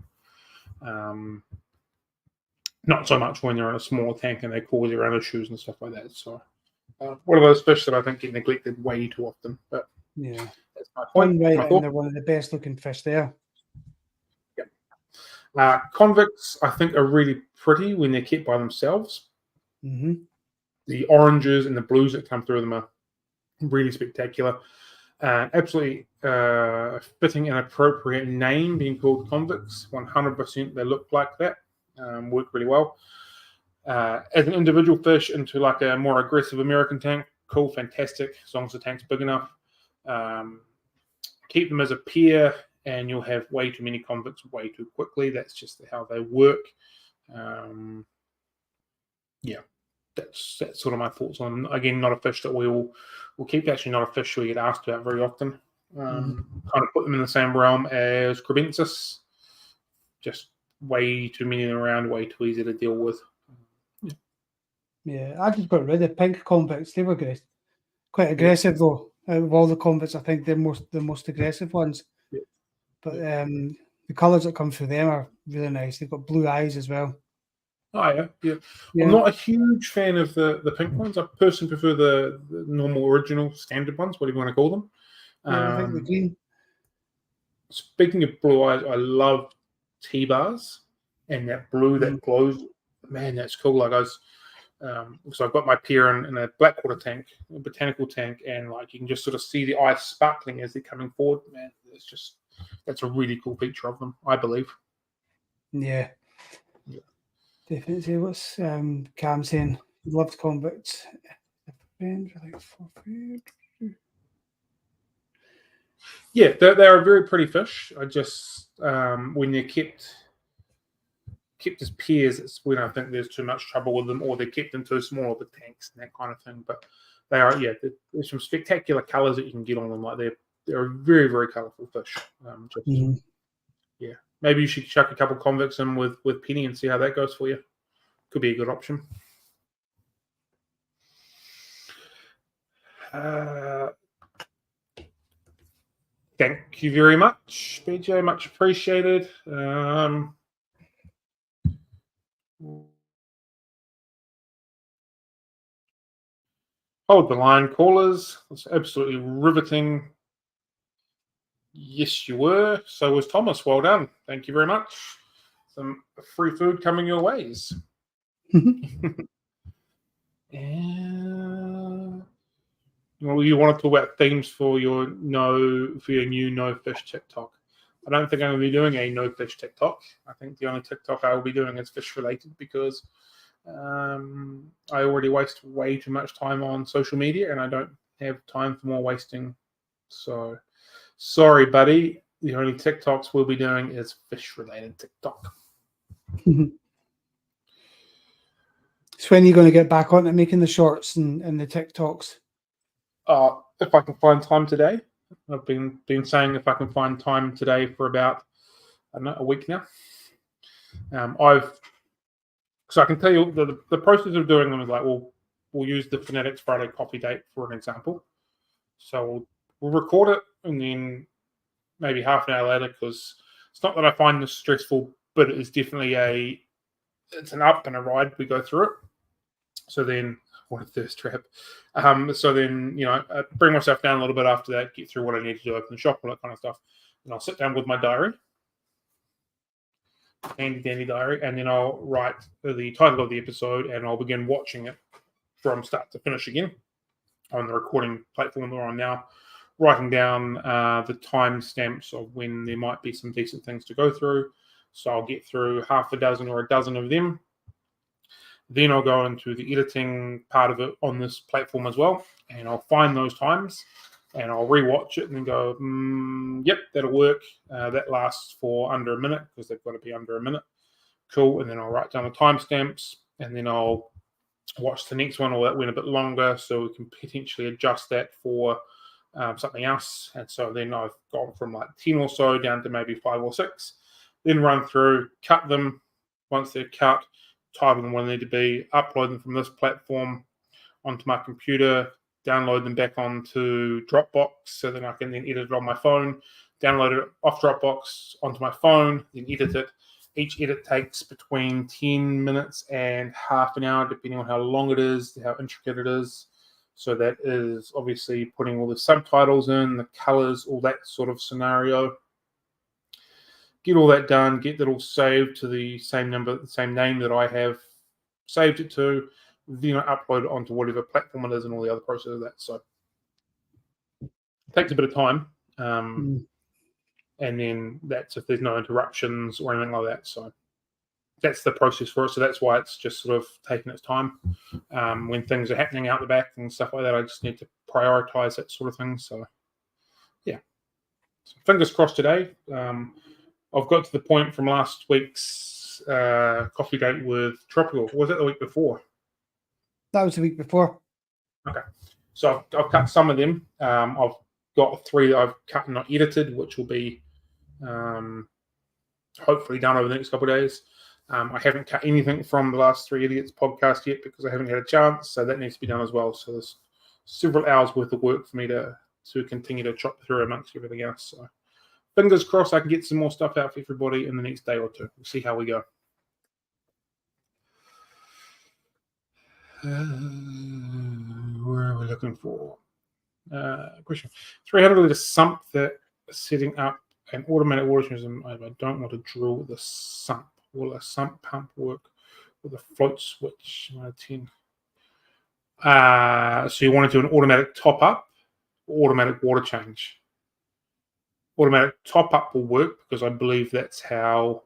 [SPEAKER 1] Not so much when they're in a small tank and they cause their own issues and stuff like that. So, one of those fish that I think get neglected way too often. But
[SPEAKER 2] yeah,
[SPEAKER 1] that's my point.
[SPEAKER 2] Right, and they're one of the best looking fish there.
[SPEAKER 1] Yeah. Convicts, I think, are really pretty when they're kept by themselves. The oranges and the blues that come through them are really spectacular. Absolutely fitting an appropriate name being called convicts. 100% they look like that. Work really well. As an individual fish into like a more aggressive American tank, cool, fantastic, as long as the tank's big enough. Keep them as a pair, and you'll have way too many convicts way too quickly. That's just how they work. Yeah, that's sort of my thoughts on them. Again, not a fish that we'll keep. Actually, not a fish we get asked about very often. Kind of put them in the same realm as Crebensis. Just way too many of them around, way too easy to deal with.
[SPEAKER 2] Yeah, I just got rid of pink convicts. They were great. Quite aggressive though. Out of all the convicts, I think they're the most aggressive ones. Yeah. But the colours that come through them are really nice. They've got blue eyes as well.
[SPEAKER 1] Oh yeah. I'm not a huge fan of the pink ones. I personally prefer the normal, original, standard ones, whatever you want to call them.
[SPEAKER 2] I think the green.
[SPEAKER 1] Speaking of blue eyes, I love T-bars and that blue that glows. Man, that's cool. Like so I've got my pair in a blackwater tank, a botanical tank, and like you can just sort of see the eyes sparkling as they're coming forward. Man, it's just that's a really cool feature of them, I believe.
[SPEAKER 2] Yeah. Definitely. What's Cam saying? Loved convicts.
[SPEAKER 1] Yeah, they're a very pretty fish. I just when they're kept as pairs, it's when I think there's too much trouble with them, or they're kept in too small of the tanks and that kind of thing. But they are, there's some spectacular colours that you can get on them. Like they're a very, very colourful fish. Yeah, maybe you should chuck a couple convicts in with Penny and see how that goes for you. Could be a good option. Thank you very much, BJ. Much appreciated. Hold the line, callers. It's absolutely riveting. Yes, you were. So was Thomas. Well done. Thank you very much. Some free food coming your ways. Well, you want to talk about themes for your new no fish TikTok. I don't think I'm going to be doing a no fish TikTok. I think the only TikTok I will be doing is fish related because I already waste way too much time on social media and I don't have time for more wasting. So, sorry, buddy. The only TikToks we'll be doing is fish related TikTok.
[SPEAKER 2] So when are you going to get back on to making the shorts and the TikToks?
[SPEAKER 1] If I can find time today. I've been saying if I can find time today for about a week now. So I can tell you the process of doing them is like we'll use the Finatics Friday Coffee Date for an example. So we'll record it and then maybe half an hour later, because it's not that I find this stressful, but it is definitely it's an up and a ride. We go through it. So then, what a thirst trap. So then, I bring myself down a little bit after that, get through what I need to do, open the shop, all that kind of stuff. And I'll sit down with my diary, handy dandy diary, and then I'll write the title of the episode and I'll begin watching it from start to finish again on the recording platform we're on now, writing down the timestamps of when there might be some decent things to go through. So I'll get through half a dozen or a dozen of them. Then I'll go into the editing part of it on this platform as well, and I'll find those times, and I'll rewatch it and then go, yep, that'll work. That lasts for under a minute because they've got to be under a minute. Cool. And then I'll write down the timestamps, and then I'll watch the next one, or that went a bit longer, so we can potentially adjust that for something else. And so then I've gone from like 10 or so down to maybe 5 or 6, then run through, cut them. Once they're cut, type them where they need to be, upload them from this platform onto my computer, download them back onto Dropbox, so then I can then edit it on my phone, download it off Dropbox onto my phone, then edit it. Each edit takes between 10 minutes and half an hour, depending on how long it is, how intricate it is. So that is obviously putting all the subtitles in, the colors, all that sort of scenario. Get all that done, get that all saved to the same name that I have saved it to, then I upload it onto whatever platform it is and all the other process of that. So it takes a bit of time. And then that's if there's no interruptions or anything like that. So that's the process for it. So that's why it's just sort of taking its time. When things are happening out the back and stuff like that, I just need to prioritize that sort of thing. So, yeah. So fingers crossed today. I've got to the point from last week's coffee date with Tropical. Was it the week before?
[SPEAKER 2] That was the week before.
[SPEAKER 1] Okay. So I've cut some of them. I've got 3 that I've cut and not edited, which will be hopefully done over the next couple of days. I haven't cut anything from the last 3 Idiots podcast yet because I haven't had a chance, so that needs to be done as well. So there's several hours worth of work for me to continue to chop through amongst everything else. So fingers crossed I can get some more stuff out for everybody in the next day or 2. We'll see how we go. Where are we looking for? Question. 300-litre sump that is setting up an automatic water system. I don't want to drill the sump. Will a sump pump work with a float switch? 10. So you want to do an automatic top up or automatic water change? automatic top-up will work because I believe that's how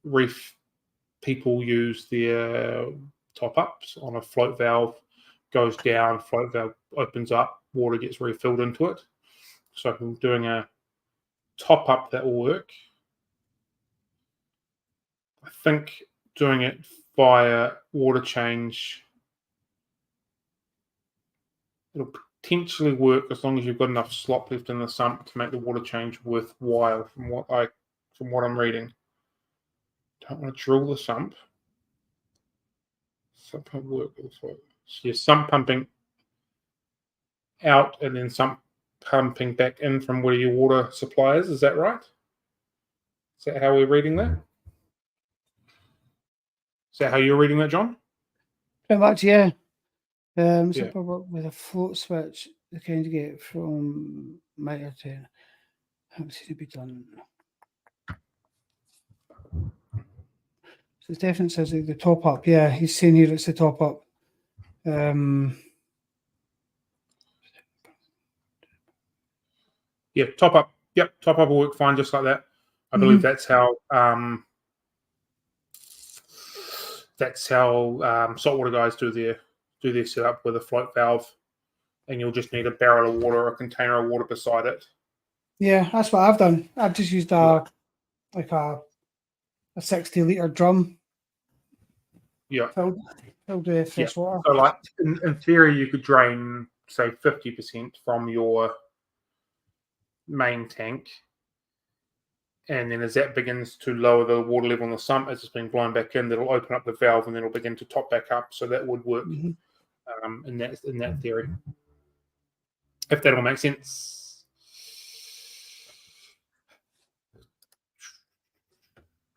[SPEAKER 1] reef people use their top-ups. On a float valve, goes down, float valve opens up, water gets refilled into it. So if I'm doing a top-up, that will work. I think doing it via water change, it'll potentially work as long as you've got enough slop left in the sump to make the water change worthwhile. From what I'm reading, don't want to drill the sump. Sump pump work also. So you're sump pumping out and then sump pumping back in from where your water supply is. Is that right? Is that how we're reading that? Is that how you're reading that, John?
[SPEAKER 2] Pretty much, yeah.
[SPEAKER 1] Yeah.
[SPEAKER 2] Simple work with a float switch, the kind you get from miter to how it's to be done. So it definitely says the top up. Yeah, he's saying here it's the top up.
[SPEAKER 1] Yeah, top up. Yep, top up will work fine just like that. I believe that's how saltwater guys do their setup with a float valve, and you'll just need a barrel of water or a container of water beside it.
[SPEAKER 2] Yeah, that's what I've done. I've just used a 60-litre drum.
[SPEAKER 1] Yeah.
[SPEAKER 2] Filled with fresh water.
[SPEAKER 1] So, like in theory, you could drain say 50% from your main tank, and then as that begins to lower the water level in the sump as it's being blown back in, that'll open up the valve and then it'll begin to top back up. So that would work in that theory, if that all makes sense.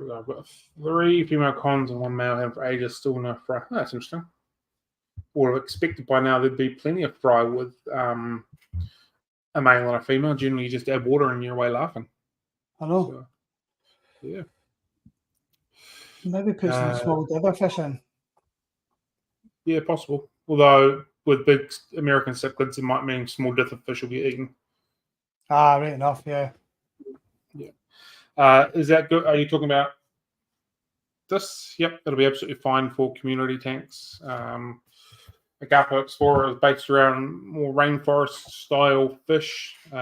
[SPEAKER 1] I've got 3 female cons and 1 male hen for ages, still no fry. Oh, that's interesting. Would have expected by now there'd be plenty of fry with a male and a female. Generally, you just add water and you're away laughing.
[SPEAKER 2] I know.
[SPEAKER 1] So, yeah.
[SPEAKER 2] Maybe put some small divot fish in.
[SPEAKER 1] Yeah, possible. Although with big American cichlids, it might mean small divot fish will be eaten.
[SPEAKER 2] Right enough, yeah.
[SPEAKER 1] Yeah. Is that good? Are you talking about this? Yep, it'll be absolutely fine for community tanks. Agapo Explorer is based around more rainforest style fish. It's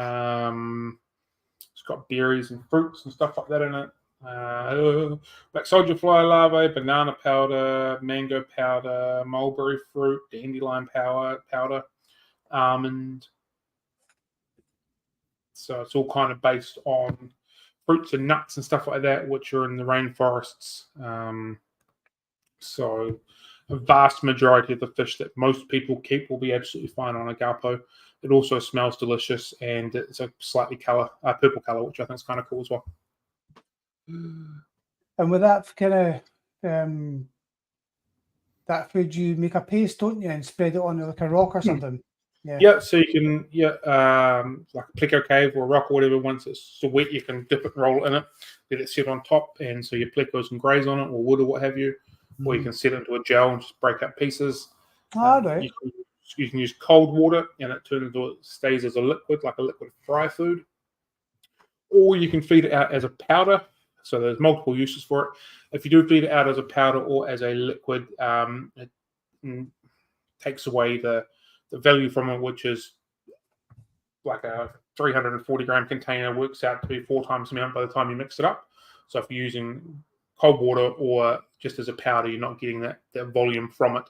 [SPEAKER 1] got berries and fruits and stuff like that in it. Black soldier fly larvae, banana powder, mango powder, mulberry fruit, dandelion powder, almond. So it's all kind of based on fruits and nuts and stuff like that, which are in the rainforests. So a vast majority of the fish that most people keep will be absolutely fine on Agapo. It also smells delicious, and it's a slightly purple color, which I think is kind of cool as well.
[SPEAKER 2] And with that kind of that food, you make a paste, don't you, and spread it on like a rock or something?
[SPEAKER 1] Yeah, so you can like a pleco cave or a rock or whatever. Once it's so wet, you can dip it and roll it in it, let it sit on top, and so your plecos can graze on it or wood or what have you. Or you can set it into a gel and just break up pieces.
[SPEAKER 2] Right.
[SPEAKER 1] You can use cold water and it stays as a liquid, like a liquid fry food. Or you can feed it out as a powder. So there's multiple uses for it. If you do feed it out as a powder or as a liquid, it takes away the value from it, which is like a 340-gram container works out to be 4 times the amount by the time you mix it up. So if you're using cold water or just as a powder, you're not getting that volume from it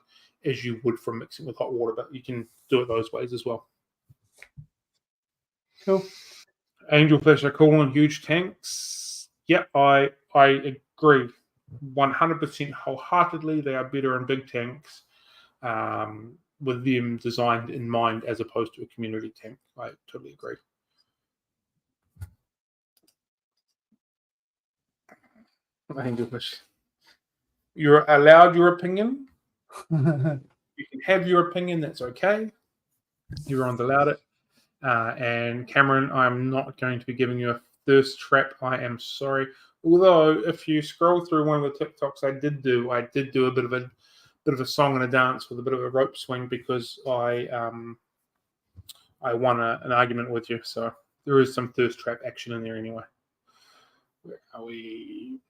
[SPEAKER 1] as you would from mixing with hot water, but you can do it those ways as well.
[SPEAKER 2] Cool.
[SPEAKER 1] Angelfish are cool in huge tanks. Yep, I agree 100% wholeheartedly. They are better in big tanks with them designed in mind as opposed to a community tank. I totally agree. Angelfish. You're allowed your opinion. You can have your opinion. That's okay. Everyone's allowed it. And Cameron, I'm not going to be giving you a thirst trap. I am sorry. Although, if you scroll through one of the TikToks I did do a bit of a song and a dance with a bit of a rope swing because I won an argument with you. So there is some thirst trap action in there anyway. Where are we?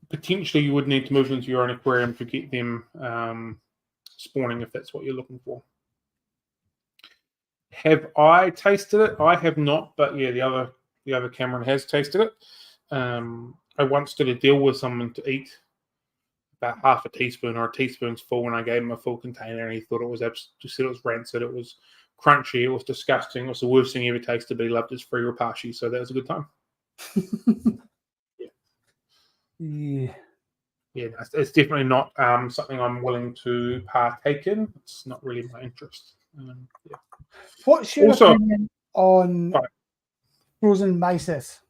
[SPEAKER 1] Potentially, you would need to move into your own aquarium to get them spawning if that's what you're looking for. Have I tasted it? I have not, but yeah, the other Cameron has tasted it. I once did a deal with someone to eat about half a teaspoon or a teaspoon's full, and I gave him a full container, and he thought it was just said it was rancid. It was crunchy. It was disgusting. It was the worst thing he ever tasted. But he loved his free Rapashi, so that was a good time.
[SPEAKER 2] Yeah.
[SPEAKER 1] Yeah, it's definitely not something I'm willing to partake in. It's not really my interest. Yeah.
[SPEAKER 2] What's your
[SPEAKER 1] Also,
[SPEAKER 2] opinion on
[SPEAKER 1] right.
[SPEAKER 2] frozen mysis?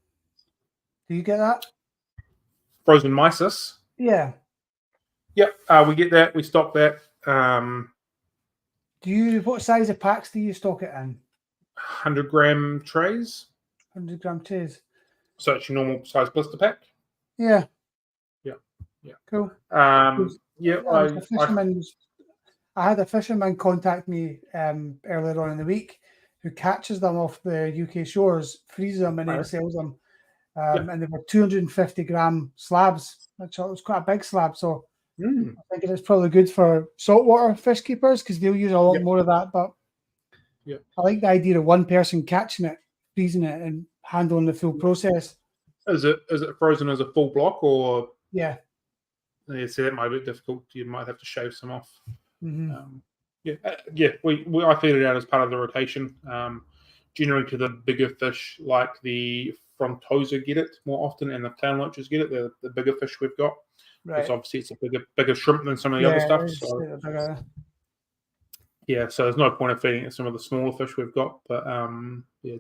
[SPEAKER 2] Do you get that?
[SPEAKER 1] Frozen mysis?
[SPEAKER 2] Yeah.
[SPEAKER 1] Yep, we get that. We stock that.
[SPEAKER 2] What size of packs do you stock it in?
[SPEAKER 1] 100-gram trays.
[SPEAKER 2] 100-gram trays.
[SPEAKER 1] So it's your normal size blister pack.
[SPEAKER 2] Yeah.
[SPEAKER 1] Yeah.
[SPEAKER 2] Cool.
[SPEAKER 1] Yeah,
[SPEAKER 2] I had a fisherman contact me earlier on in the week who catches them off the UK shores, freezes them, and then sells them. And they were 250-gram slabs. I thought it was quite a big slab. So I think it's probably good for saltwater fish keepers because they'll use a lot more of that. But I like the idea of one person catching it, freezing it, and handling the full process.
[SPEAKER 1] Is it frozen as a full block or?
[SPEAKER 2] Yeah.
[SPEAKER 1] Yeah, so that might be difficult. You might have to shave some off.
[SPEAKER 2] Mm-hmm.
[SPEAKER 1] I feed it out as part of the rotation. Generally, to the bigger fish, like the frontosa, get it more often, and the clown loaches get it. The bigger fish we've got, because obviously it's a bigger shrimp than some of the other stuff. So so there's no point of feeding it some of the smaller fish we've got. But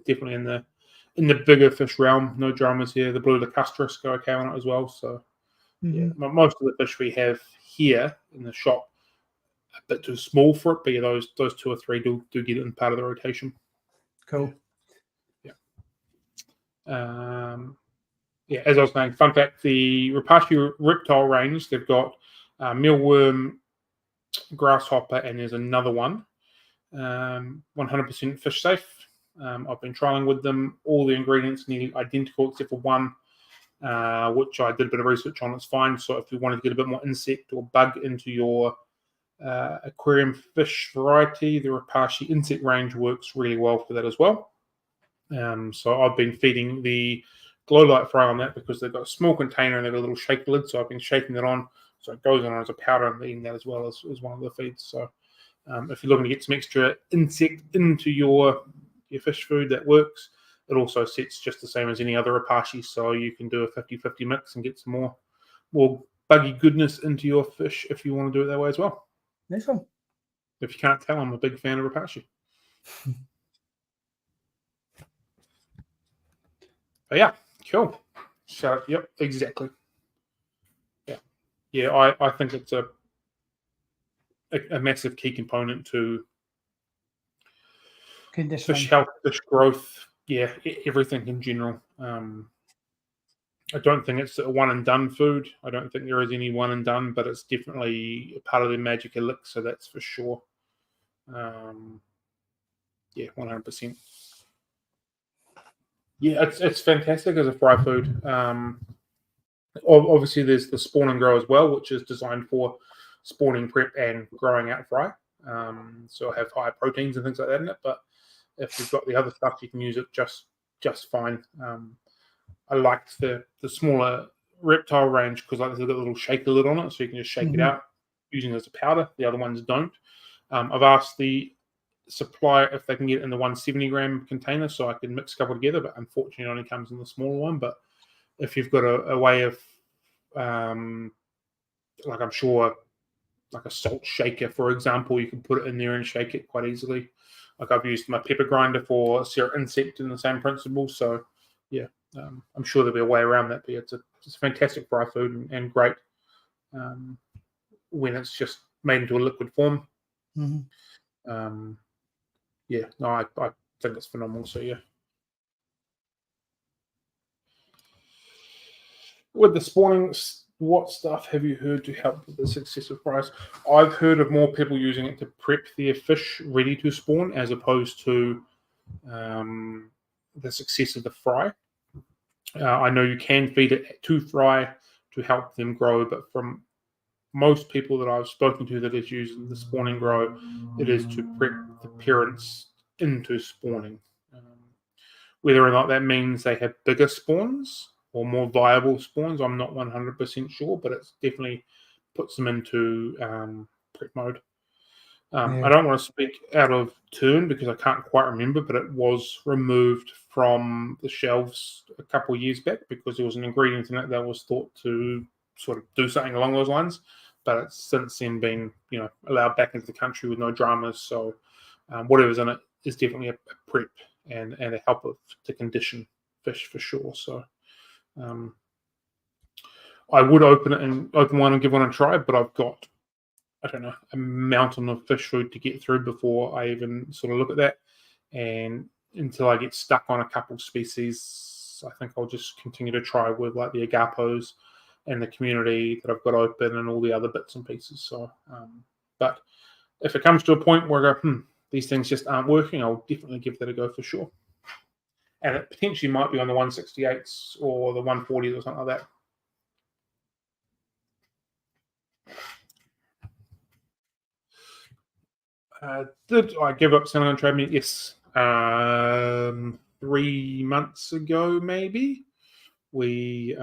[SPEAKER 1] definitely in the bigger fish realm, no dramas here. The blue lacustris go okay on it as well. So. Yeah, most of the fish we have here in the shop a bit too small for it, but those 2 or 3 do get it in part of the rotation.
[SPEAKER 2] Cool.
[SPEAKER 1] Yeah. As I was saying, fun fact: the Rapashi reptile range, they've got mealworm, grasshopper, and there's another one. 100% fish safe. I've been trialing with them. All the ingredients nearly identical except for one. Which I did a bit of research on. It's fine. So if you wanted to get a bit more insect or bug into your aquarium fish variety, the Rapashi insect range works really well for that as well. So I've been feeding the glow light fry on that because they've got a small container and they've got a little shake lid. So I've been shaking that on. So it goes on as a powder and eating that as well as one of the feeds. So if you're looking to get some extra insect into your fish food, that works. It also sets just the same as any other Rapashi, so you can do a 50-50 mix and get some more buggy goodness into your fish if you want to do it that way as well.
[SPEAKER 2] Nice one.
[SPEAKER 1] If you can't tell, I'm a big fan of Rapashi. But yeah, cool. Yep, exactly. Yeah. I think it's a massive key component to fish health, fish growth. Yeah, everything in general. I don't think it's a one and done food. I don't think there is any one and done, but it's definitely a part of the magic elixir, that's for sure. 100%. Yeah, it's fantastic as a fry food. Obviously, there's the spawn and grow as well, which is designed for spawning prep and growing out fry. So have higher proteins and things like that in it. But if you've got the other stuff, you can use it just fine. I liked the smaller reptile range because they've got a little shaker lid on it, so you can just shake it out using it as a powder. The other ones don't. I've asked the supplier if they can get it in the 170-gram container so I can mix a couple together, but unfortunately it only comes in the smaller one. But if you've got a way of, like I'm sure, like a salt shaker, for example, you can put it in there and shake it quite easily. Like I've used my pepper grinder for Sierra Insect in the same principle. So, yeah, I'm sure there'll be a way around that. But it's a fantastic fry food and great when it's just made into a liquid form. I think it's phenomenal. So, yeah. With the spawning, What stuff have you heard to help with the success of fries? I've heard of more people using it to prep their fish ready to spawn as opposed to the success of the fry. I know you can feed it to fry to help them grow, but from most people that I've spoken to that is using the spawning grow, it is to prep the parents into spawning. Whether or not that means they have bigger spawns or more viable spawns, I'm not 100% sure, but it definitely puts them into prep mode. I don't want to speak out of turn because I can't quite remember, but it was removed from the shelves a couple of years back because there was an ingredient in it that was thought to sort of do something along those lines. But it's since then been, allowed back into the country with no dramas. So whatever's in it is definitely a prep and a help to condition fish for sure. So I would open one and give one a try, but I've got, I don't know, a mountain of fish food to get through before I even sort of look at that. And until I get stuck on a couple species, I think I'll just continue to try with like the agapos and the community that I've got open and all the other bits and pieces. So, but if it comes to a point where I go, these things just aren't working, I'll definitely give that a go for sure. And it potentially might be on the 168s or the 140s or something like that. Did I give up selling on trade meat? Yes. 3 months ago, maybe. We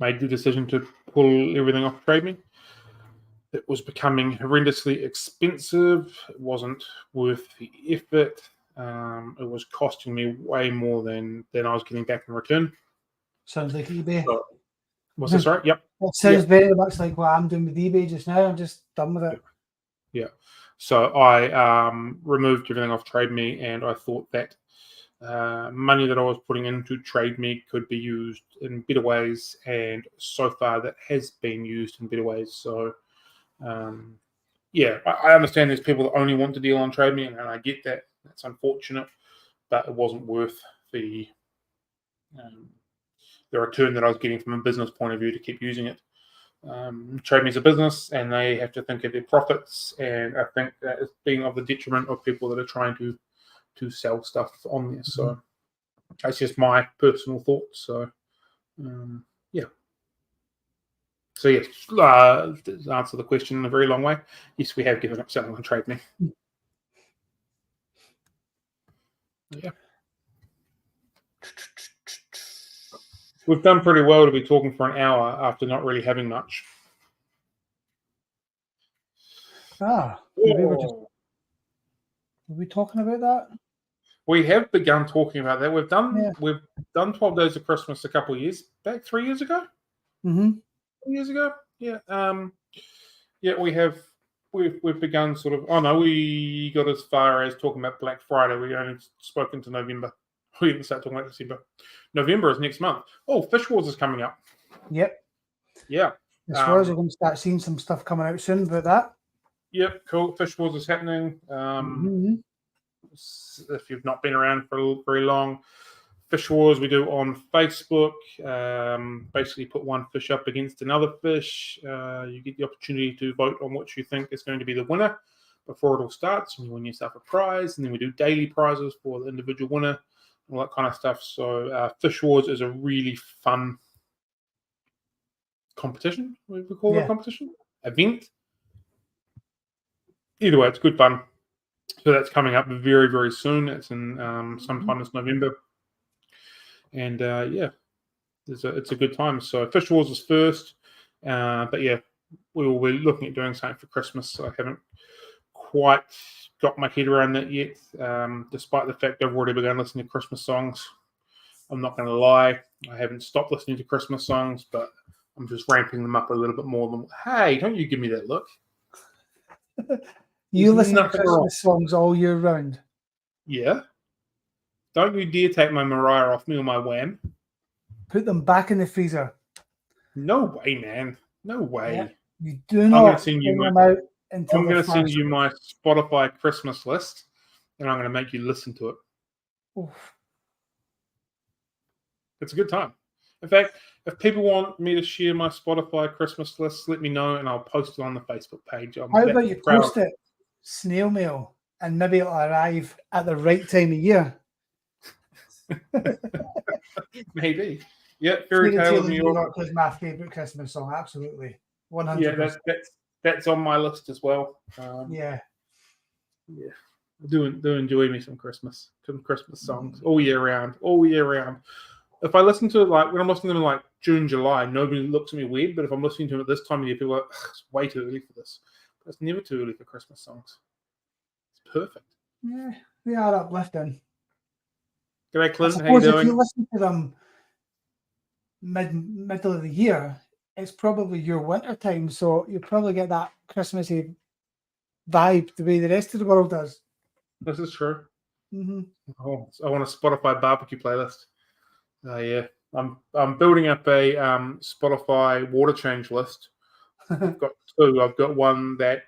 [SPEAKER 1] made the decision to pull everything off trade meat. It was becoming horrendously expensive. It wasn't worth the effort. It was costing me way more than I was getting back in return.
[SPEAKER 2] Sounds like eBay.
[SPEAKER 1] Was this right? Yep.
[SPEAKER 2] It sounds very much like what I'm doing with eBay just now. I'm just done with it.
[SPEAKER 1] Yeah. So I removed everything off Trade Me, and I thought that money that I was putting into Trade Me could be used in better ways, and so far that has been used in better ways. So, I understand there's people that only want to deal on Trade Me, and I get that. That's unfortunate, but it wasn't worth the return that I was getting from a business point of view to keep using it. Trade Me is a business and they have to think of their profits, and I think that is being of the detriment of people that are trying to sell stuff on there. So that's just my personal thoughts. So So yes, to answer the question in a very long way, yes, we have given up selling on Trade Me. Yeah. We've done pretty well to be talking for an hour after not really having much.
[SPEAKER 2] Were we talking about that?
[SPEAKER 1] We have begun talking about that. We've done 12 Days of Christmas a couple of years back, 3 years ago.
[SPEAKER 2] 3
[SPEAKER 1] years ago, we have. We've begun sort of. Oh no, we got as far as talking about Black Friday. We only spoke into November. We didn't start talking about December. November is next month. Oh, Fish Wars is coming up.
[SPEAKER 2] Yep.
[SPEAKER 1] Yeah.
[SPEAKER 2] As far as we're going to start seeing some stuff coming out soon about that.
[SPEAKER 1] Yep, cool. Fish Wars is happening. If you've not been around for very long, Fish Wars we do on Facebook. Basically put one fish up against another fish. You get the opportunity to vote on which you think is going to be the winner before it all starts, and you win yourself a prize. And then we do daily prizes for the individual winner, all that kind of stuff. So Fish Wars is a really fun competition. What do we call it? A competition? Event? Either way, it's good fun. So that's coming up very, very soon. It's in sometime this November. And it's a good time. So Fish Wars is first. But yeah, we will be looking at doing something for Christmas. I haven't quite got my head around that yet, despite the fact I've already begun listening to Christmas songs. I'm not going to lie. I haven't stopped listening to Christmas songs, but I'm just ramping them up a little bit more than, hey, don't you give me that look.
[SPEAKER 2] You listen to Christmas songs all year round.
[SPEAKER 1] Yeah. Don't you dare take my Mariah off me or my Wham.
[SPEAKER 2] Put them back in the freezer.
[SPEAKER 1] No way, man. No way.
[SPEAKER 2] Yeah, you do not
[SPEAKER 1] bring
[SPEAKER 2] them out until
[SPEAKER 1] I'm going to send you my Spotify Christmas list, and I'm going to make you listen to it.
[SPEAKER 2] Oof.
[SPEAKER 1] It's a good time. In fact, if people want me to share my Spotify Christmas list, let me know and I'll post it on the Facebook page. I'm
[SPEAKER 2] How
[SPEAKER 1] that
[SPEAKER 2] about you
[SPEAKER 1] proud.
[SPEAKER 2] post it snail mail and maybe it'll arrive at the right time of year?
[SPEAKER 1] Maybe. Yeah, Fairy Tale of New York.
[SPEAKER 2] is my favourite Christmas song, absolutely. 100%.
[SPEAKER 1] Yeah, that's on my list as well.
[SPEAKER 2] Yeah.
[SPEAKER 1] I do enjoy me some Christmas songs all year round. If I listen to it like when I'm listening to them like June, July, nobody looks at me weird. But if I'm listening to them at this time of year, people are like, it's way too early for this. But it's never too early for Christmas songs. It's perfect.
[SPEAKER 2] Yeah, they are uplifting.
[SPEAKER 1] G'day, Clint.
[SPEAKER 2] I
[SPEAKER 1] How you
[SPEAKER 2] suppose if
[SPEAKER 1] doing?
[SPEAKER 2] you listen to them middle of the year, it's probably your winter time, so you probably get that Christmassy vibe the way the rest of the world does.
[SPEAKER 1] This is true.
[SPEAKER 2] Mm-hmm.
[SPEAKER 1] Oh, I want a Spotify barbecue playlist. Yeah, I'm building up a Spotify water change list. I've got two. I've got one that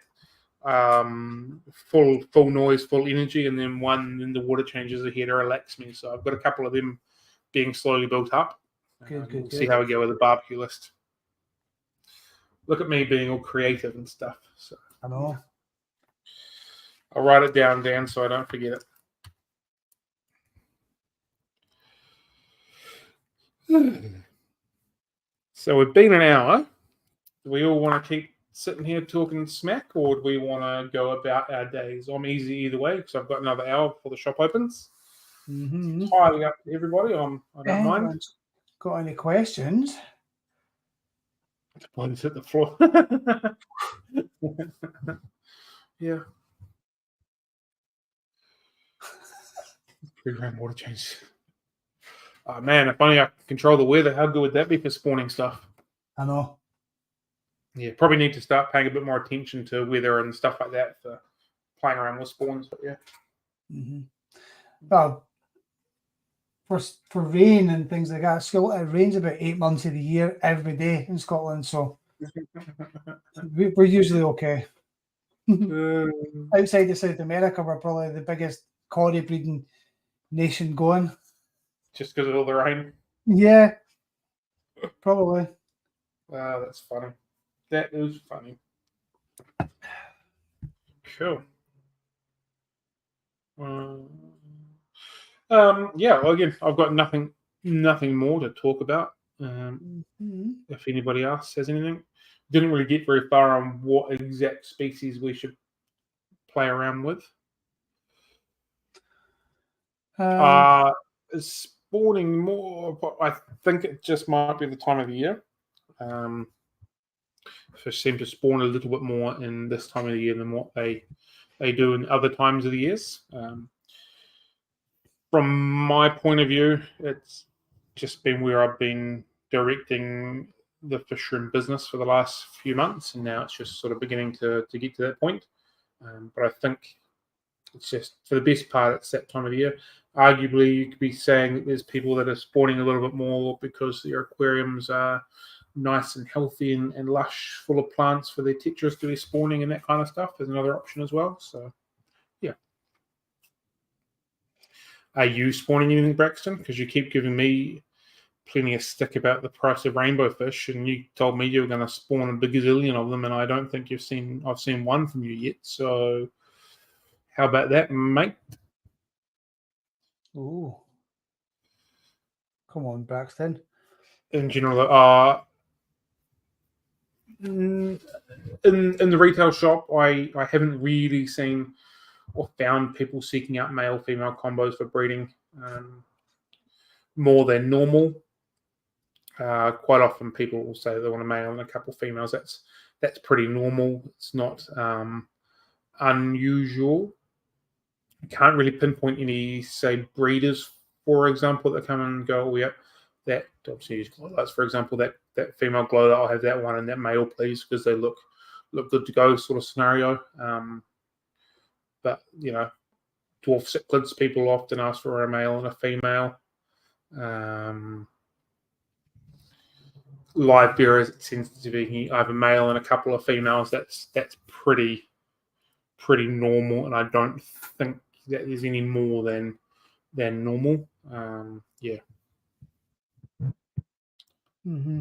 [SPEAKER 1] full noise, full energy, and then one in the water changes are here to relax me. So I've got a couple of them being slowly built up. We'll see how we go with the barbecue list. Look at me being all creative and stuff. So
[SPEAKER 2] I know.
[SPEAKER 1] I'll write it down, Dan, so I don't forget it. So we've been an hour. Do we all want to keep sitting here talking smack, or do we want to go about our days? I'm easy either way because I've got another hour before the shop opens.
[SPEAKER 2] Mm-hmm.
[SPEAKER 1] It's entirely up to everybody. I don't mind.
[SPEAKER 2] Got any questions?
[SPEAKER 1] The body's hit the floor. Yeah. Pre-ground water change. Oh man, if only I could control the weather, how good would that be for spawning stuff?
[SPEAKER 2] I know.
[SPEAKER 1] Yeah, probably need to start paying a bit more attention to weather and stuff like that for playing around with spawns. But yeah.
[SPEAKER 2] Mm-hmm. Well, for rain and things like that, it rains about 8 months of the year every day in Scotland, so we're usually okay. Outside of South America, we're probably the biggest corrie breeding nation going.
[SPEAKER 1] Just because of all the rain?
[SPEAKER 2] Yeah, probably.
[SPEAKER 1] Wow, that's funny. That is funny. Cool. Yeah, well, again, I've got nothing more to talk about. If anybody else has anything, didn't really get very far on what exact species we should play around with. Spawning more, but I think it just might be the time of the year. Fish seem to spawn a little bit more in this time of the year than what they do in other times of the years. From my point of view, it's just been where I've been directing the fish room business for the last few months, and now it's just sort of beginning to get to that point. But I think it's just, for the best part, it's that time of the year. Arguably, you could be saying that there's people that are spawning a little bit more because their aquariums are nice and healthy and lush, full of plants for their tetras to be spawning and that kind of stuff. There's another option as well. So, yeah. Are you spawning anything, Braxton? Because you keep giving me plenty of stick about the price of rainbow fish, and you told me you were going to spawn a gazillion of them, and I don't think I've seen one from you yet. So, how about that, mate?
[SPEAKER 2] Oh, come on, Braxton.
[SPEAKER 1] In general, in the retail shop, I haven't really seen or found people seeking out male-female combos for breeding more than normal. Quite often, people will say they want a male and a couple of females. That's pretty normal. It's not unusual. You can't really pinpoint any, say, breeders, for example, that come and go, oh, yep, that obviously use glow lights, for example, that female glow light, I'll have that one, and that male, please, because they look good to go, sort of scenario. But dwarf cichlids, people often ask for a male and a female. Live bearers, it tends to be either male and a couple of females. That's pretty normal, and I don't think that there's any more than normal. Yeah.
[SPEAKER 2] Mm-hmm.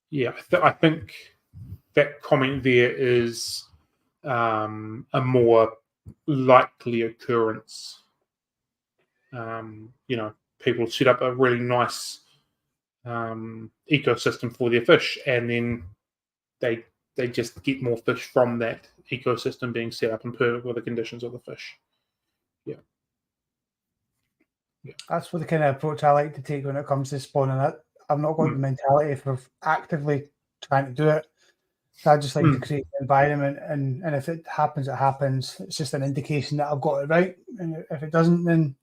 [SPEAKER 1] Yeah, I think that comment there is a more likely occurrence. People set up a really nice ecosystem for their fish, and then they just get more fish from that ecosystem being set up and perfect with the conditions of the fish. Yeah.
[SPEAKER 2] That's what the kind of approach I like to take when it comes to spawning. I've not got the mentality for actively trying to do it. So I just like to create an environment, and if it happens, it happens. It's just an indication that I've got it right. And if it doesn't, then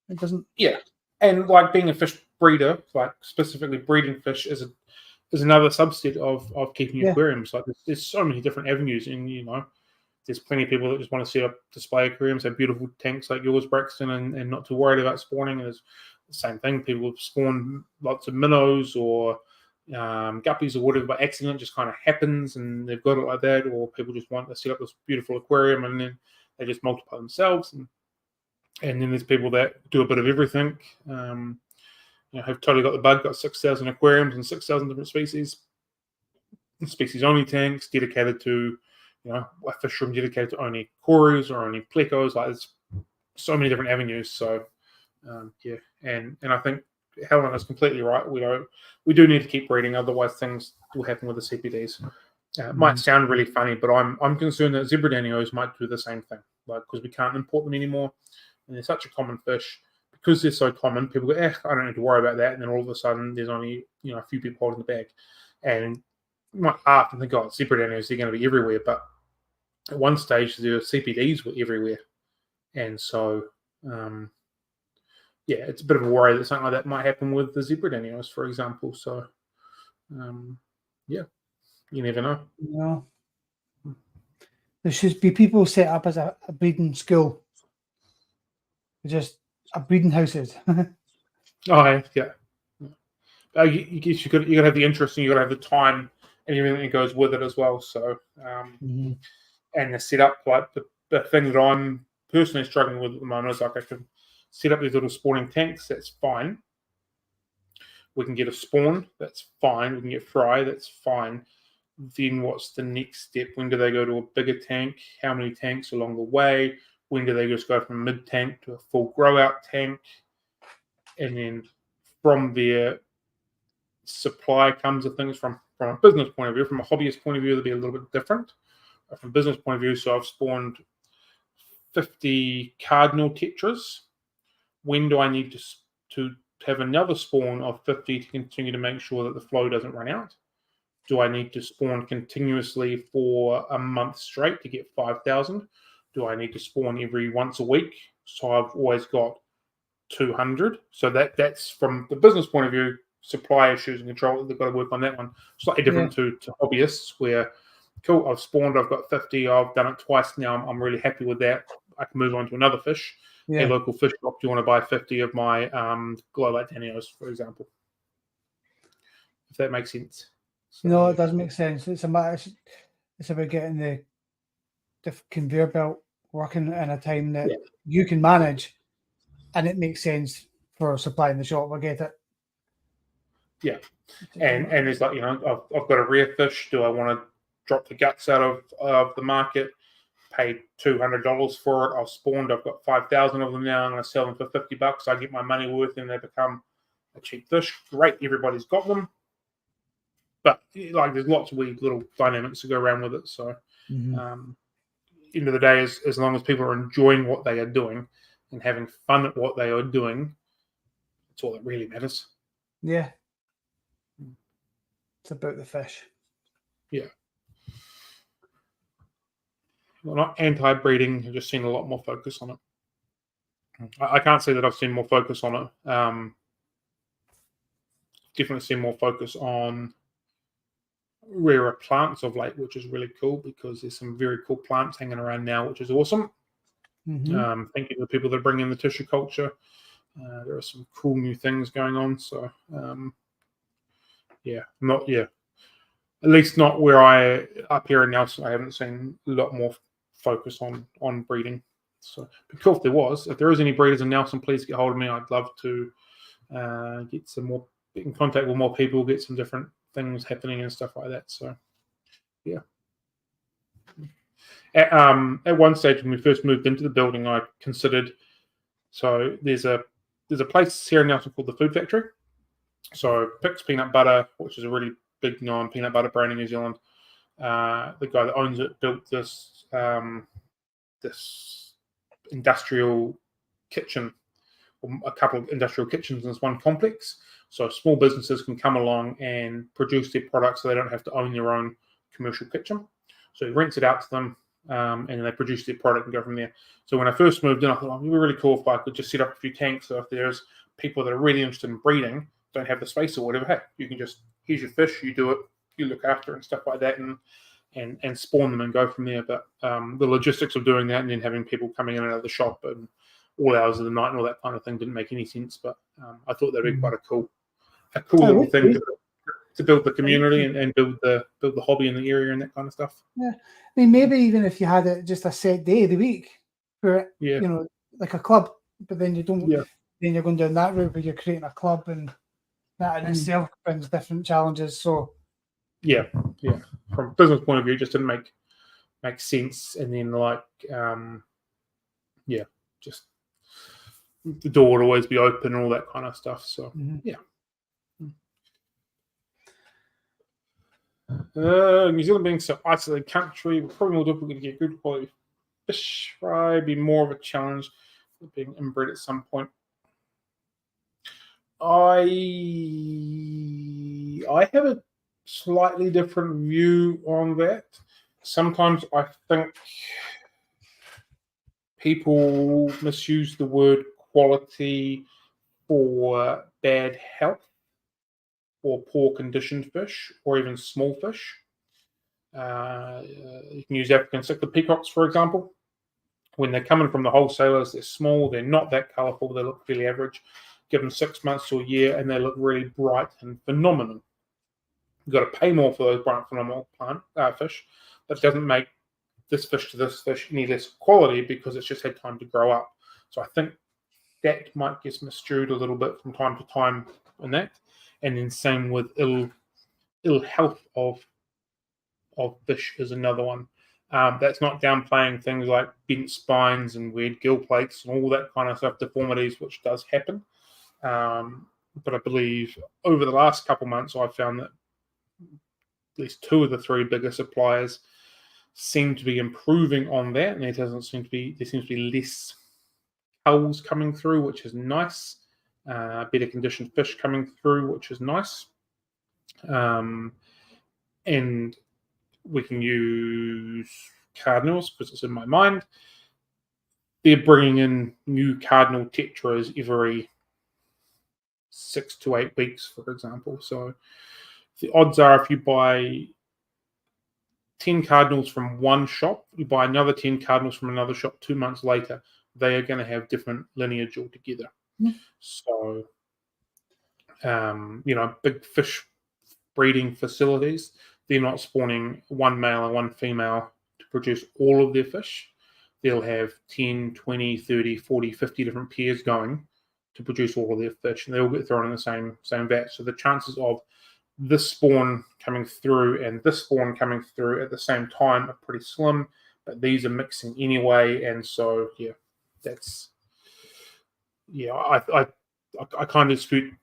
[SPEAKER 2] it doesn't.
[SPEAKER 1] Yeah. And like being a fish breeder, like specifically breeding fish is another subset of keeping aquariums. Like there's so many different avenues, and there's plenty of people that just want to set up display aquariums, have beautiful tanks like yours, Braxton, and not too worried about spawning. And there's the same thing. People spawn lots of minnows or guppies or whatever by accident, just kind of happens, and they've got it like that. Or people just want to set up this beautiful aquarium, and then they just multiply themselves. And then there's people that do a bit of everything. Have totally got the bug, got 6,000 aquariums and 6,000 different species only tanks dedicated to, a fish room dedicated to only cories or only plecos. Like there's so many different avenues. So, and I think Helen is completely right. We do need to keep breeding, otherwise things will happen with the CPDs. It might sound really funny, but I'm concerned that zebra danios might do the same thing, like because we can't import them anymore, and they're such a common fish. Because they're so common, people go, I don't need to worry about that. And then all of a sudden, there's only a few people holding the bag, and you might laugh and think, zebra danios, they're going to be everywhere. But at one stage, the CPDs were everywhere, and so it's a bit of a worry that something like that might happen with the zebra danios, for example. So you never know.
[SPEAKER 2] No, there should be people set up as a breeding school, just a breeding houses.
[SPEAKER 1] Yeah. You guess you got to have the interest, and you got to have the time and everything that goes with it as well. So, and the setup, like the thing that I'm personally struggling with at the moment is like I can set up these little spawning tanks. That's fine. We can get a spawn. That's fine. We can get fry. That's fine. Then what's the next step? When do they go to a bigger tank? How many tanks along the way? When do they just go from a mid tank to a full grow out tank? And then from there, supply comes of things from a business point of view. From a hobbyist point of view, it'll be a little bit different. But from a business point of view, so I've spawned 50 cardinal tetras. When do I need to have another spawn of 50 to continue to make sure that the flow doesn't run out? Do I need to spawn continuously for a month straight to get 5,000? Do I need to spawn every once a week? So I've always got 200. So that's from the business point of view, supply issues and control. They've got to work on that one. Slightly different to hobbyists, where cool, I've spawned, I've got 50, I've done it twice now. I'm really happy with that. I can move on to another fish. A local fish shop, do you want to buy 50 of my glow light danios, for example? If that makes sense.
[SPEAKER 2] So, no, it does make sense. It's about getting the conveyor belt working in a time that you can manage, and it makes sense for supplying the shop. I get it.
[SPEAKER 1] Yeah, and it's like I've got a rare fish. Do I want to drop the guts out of the market? Paid $200 for it. I've spawned. I've got 5,000 of them now. I'm going to sell them for $50. I get my money worth, and they become a cheap fish. Great, everybody's got them. But there's lots of weird little dynamics to go around with it. So, end of the day, as long as people are enjoying what they are doing and having fun at what they are doing, that's all that really matters.
[SPEAKER 2] Yeah, it's about the fish.
[SPEAKER 1] Yeah. Well, not anti-breeding. I've just seen a lot more focus on it. I can't say that I've seen more focus on it. Definitely seen more focus on rarer plants of late, which is really cool because there's some very cool plants hanging around now, which is awesome. Thank you to the people that bring in the tissue culture. There are some cool new things going on. So, at least not where up here in Nelson. I haven't seen a lot more focus on breeding. So it'd be cool if there was. If there is any breeders in Nelson, please get hold of me. I'd love to get some more, get in contact with more people, get some different things happening and stuff like that. So yeah. At one stage when we first moved into the building, I considered, so there's a place here in Nelson called the Food Factory. So Pic's Peanut Butter, which is a really big known peanut butter brand in New Zealand. The guy that owns it built this this industrial kitchen, a couple of industrial kitchens in this one complex. So small businesses can come along and produce their products so they don't have to own their own commercial kitchen. So he rents it out to them, and then they produce their product and go from there. So when I first moved in, I thought, it'd be really cool if I could just set up a few tanks. So if there's people that are really interested in breeding, don't have the space or whatever, hey, you can just, here's your fish, you do it, you look after it and stuff like that, and spawn them and go from there. But the logistics of doing that and then having people coming in and out of the shop and all hours of the night and all that kind of thing didn't make any sense. But I thought that'd be quite a cool little thing to build the community and build the hobby in the area and that kind of stuff.
[SPEAKER 2] Yeah, I mean, maybe even if you had it just a set day of the week for you know, like a club, but then you don't.
[SPEAKER 1] Yeah.
[SPEAKER 2] Then you're going down that route where you're creating a club, and that in itself brings different challenges. So
[SPEAKER 1] yeah, from a business point of view, it just didn't make sense. And then just the door would always be open and all that kind of stuff. So yeah. New Zealand being so isolated country, probably more difficult to get good quality fish fry. Be more of a challenge being inbred at some point. I have a slightly different view on that. Sometimes I think people misuse the word quality for bad health or poor conditioned fish or even small fish. You can use African cichlid peacocks, for example. When they're coming from the wholesalers, they're small, they're not that colourful, they look fairly average. Give them 6 months to a year and they look really bright and phenomenal. You've got to pay more for those bright, phenomenal fish, but it doesn't make this fish to this fish any less quality because it's just had time to grow up. So I think that might get misstrued a little bit from time to time in that. And then same with ill health of fish is another one. That's not downplaying things like bent spines and weird gill plates and all that kind of stuff, deformities, which does happen. But I believe over the last couple months, I've found that at least 2 of the 3 bigger suppliers seem to be improving on that, and there seems to be less culls coming through, which is nice. Better conditioned fish coming through, which is nice. And we can use cardinals because it's in my mind. They're bringing in new cardinal tetras every 6 to 8 weeks, for example. So the odds are if you buy 10 cardinals from one shop, you buy another 10 cardinals from another shop 2 months later, they are going to have different lineage altogether. So, big fish breeding facilities, they're not spawning one male and one female to produce all of their fish. They'll have 10, 20, 30, 40, 50 different pairs going to produce all of their fish, and they all get thrown in the same vat. So the chances of this spawn coming through and this spawn coming through at the same time are pretty slim, but these are mixing anyway, and so I kind of dispute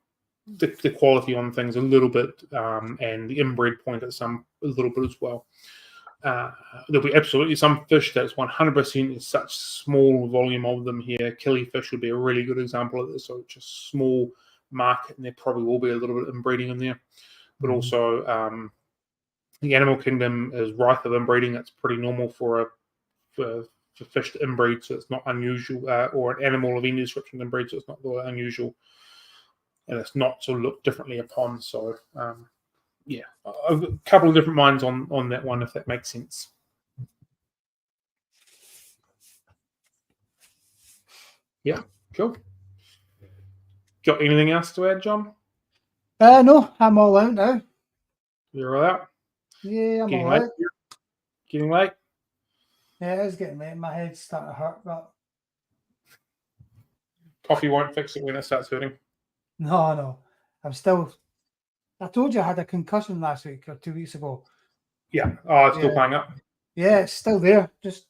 [SPEAKER 1] the quality on things a little bit, and the inbred point at a little bit as well. There'll be absolutely some fish that's 100% is such small volume of them here. Killifish would be a really good example of this. So it's just small market, and there probably will be a little bit of inbreeding in there. But also, the animal kingdom is rife with inbreeding. That's pretty normal for fish to inbreed, so it's not unusual, or an animal of any description inbreed, so it's not unusual, and it's not to look differently upon. So, a couple of different minds on that one, if that makes sense. Yeah, cool. Got anything else to add, John?
[SPEAKER 2] No, I'm all out now.
[SPEAKER 1] You're all out?
[SPEAKER 2] Yeah, I'm all out.
[SPEAKER 1] Getting late?
[SPEAKER 2] Yeah, it is getting late. My head's starting to hurt, but
[SPEAKER 1] Coffee won't fix it when it starts hurting.
[SPEAKER 2] No. I'm still. I told you I had a concussion last week or 2 weeks ago.
[SPEAKER 1] Yeah. Oh, it's still playing up.
[SPEAKER 2] Yeah, it's still there. Just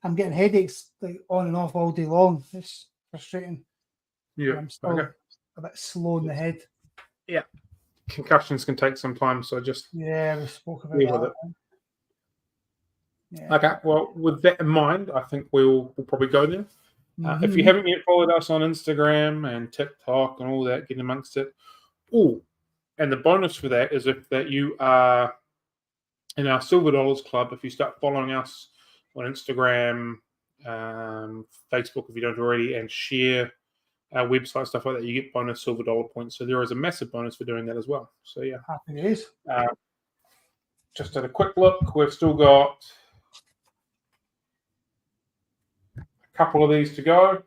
[SPEAKER 2] I'm getting headaches like on and off all day long. It's frustrating.
[SPEAKER 1] Yeah.
[SPEAKER 2] I'm still a bit slow in the head.
[SPEAKER 1] Yeah. Concussions can take some time, so just
[SPEAKER 2] we spoke about
[SPEAKER 1] deal
[SPEAKER 2] that.
[SPEAKER 1] with it.
[SPEAKER 2] Yeah.
[SPEAKER 1] Okay. Well, with that in mind, I think we'll probably go then. If you haven't yet followed us on Instagram and TikTok and all that, get amongst it. Oh, and the bonus for that is if that you are in our Silver Dollars Club, if you start following us on Instagram, Facebook, if you don't already, and share our website, stuff like that, you get bonus silver dollar points. So there is a massive bonus for doing that as well. So yeah.
[SPEAKER 2] Happy days.
[SPEAKER 1] Just at a quick look, we've still got a couple of these to go.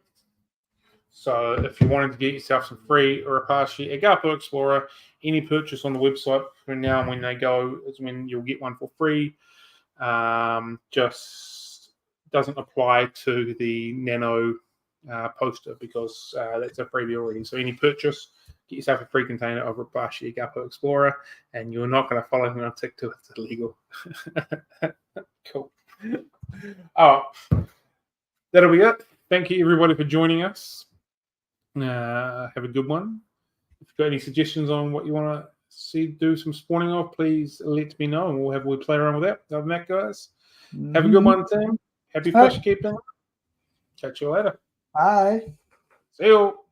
[SPEAKER 1] So if you wanted to get yourself some free or a pass sheet, Agapo Explorer, any purchase on the website between now and when they go is when you'll get one for free. Just doesn't apply to the Nano poster because that's a freebie already. So any purchase, get yourself a free container over at Bashi Agapo Explorer, and you're not going to follow me on TikTok. It's illegal. Cool. Oh, that'll be it. Thank you everybody for joining us. Have a good one. If you've got any suggestions on what you want to see do some spawning of, please let me know and we'll play around with that. Other than that, guys, have a good one, team. Happy fish keeping. Catch you later.
[SPEAKER 2] Bye.
[SPEAKER 1] See you.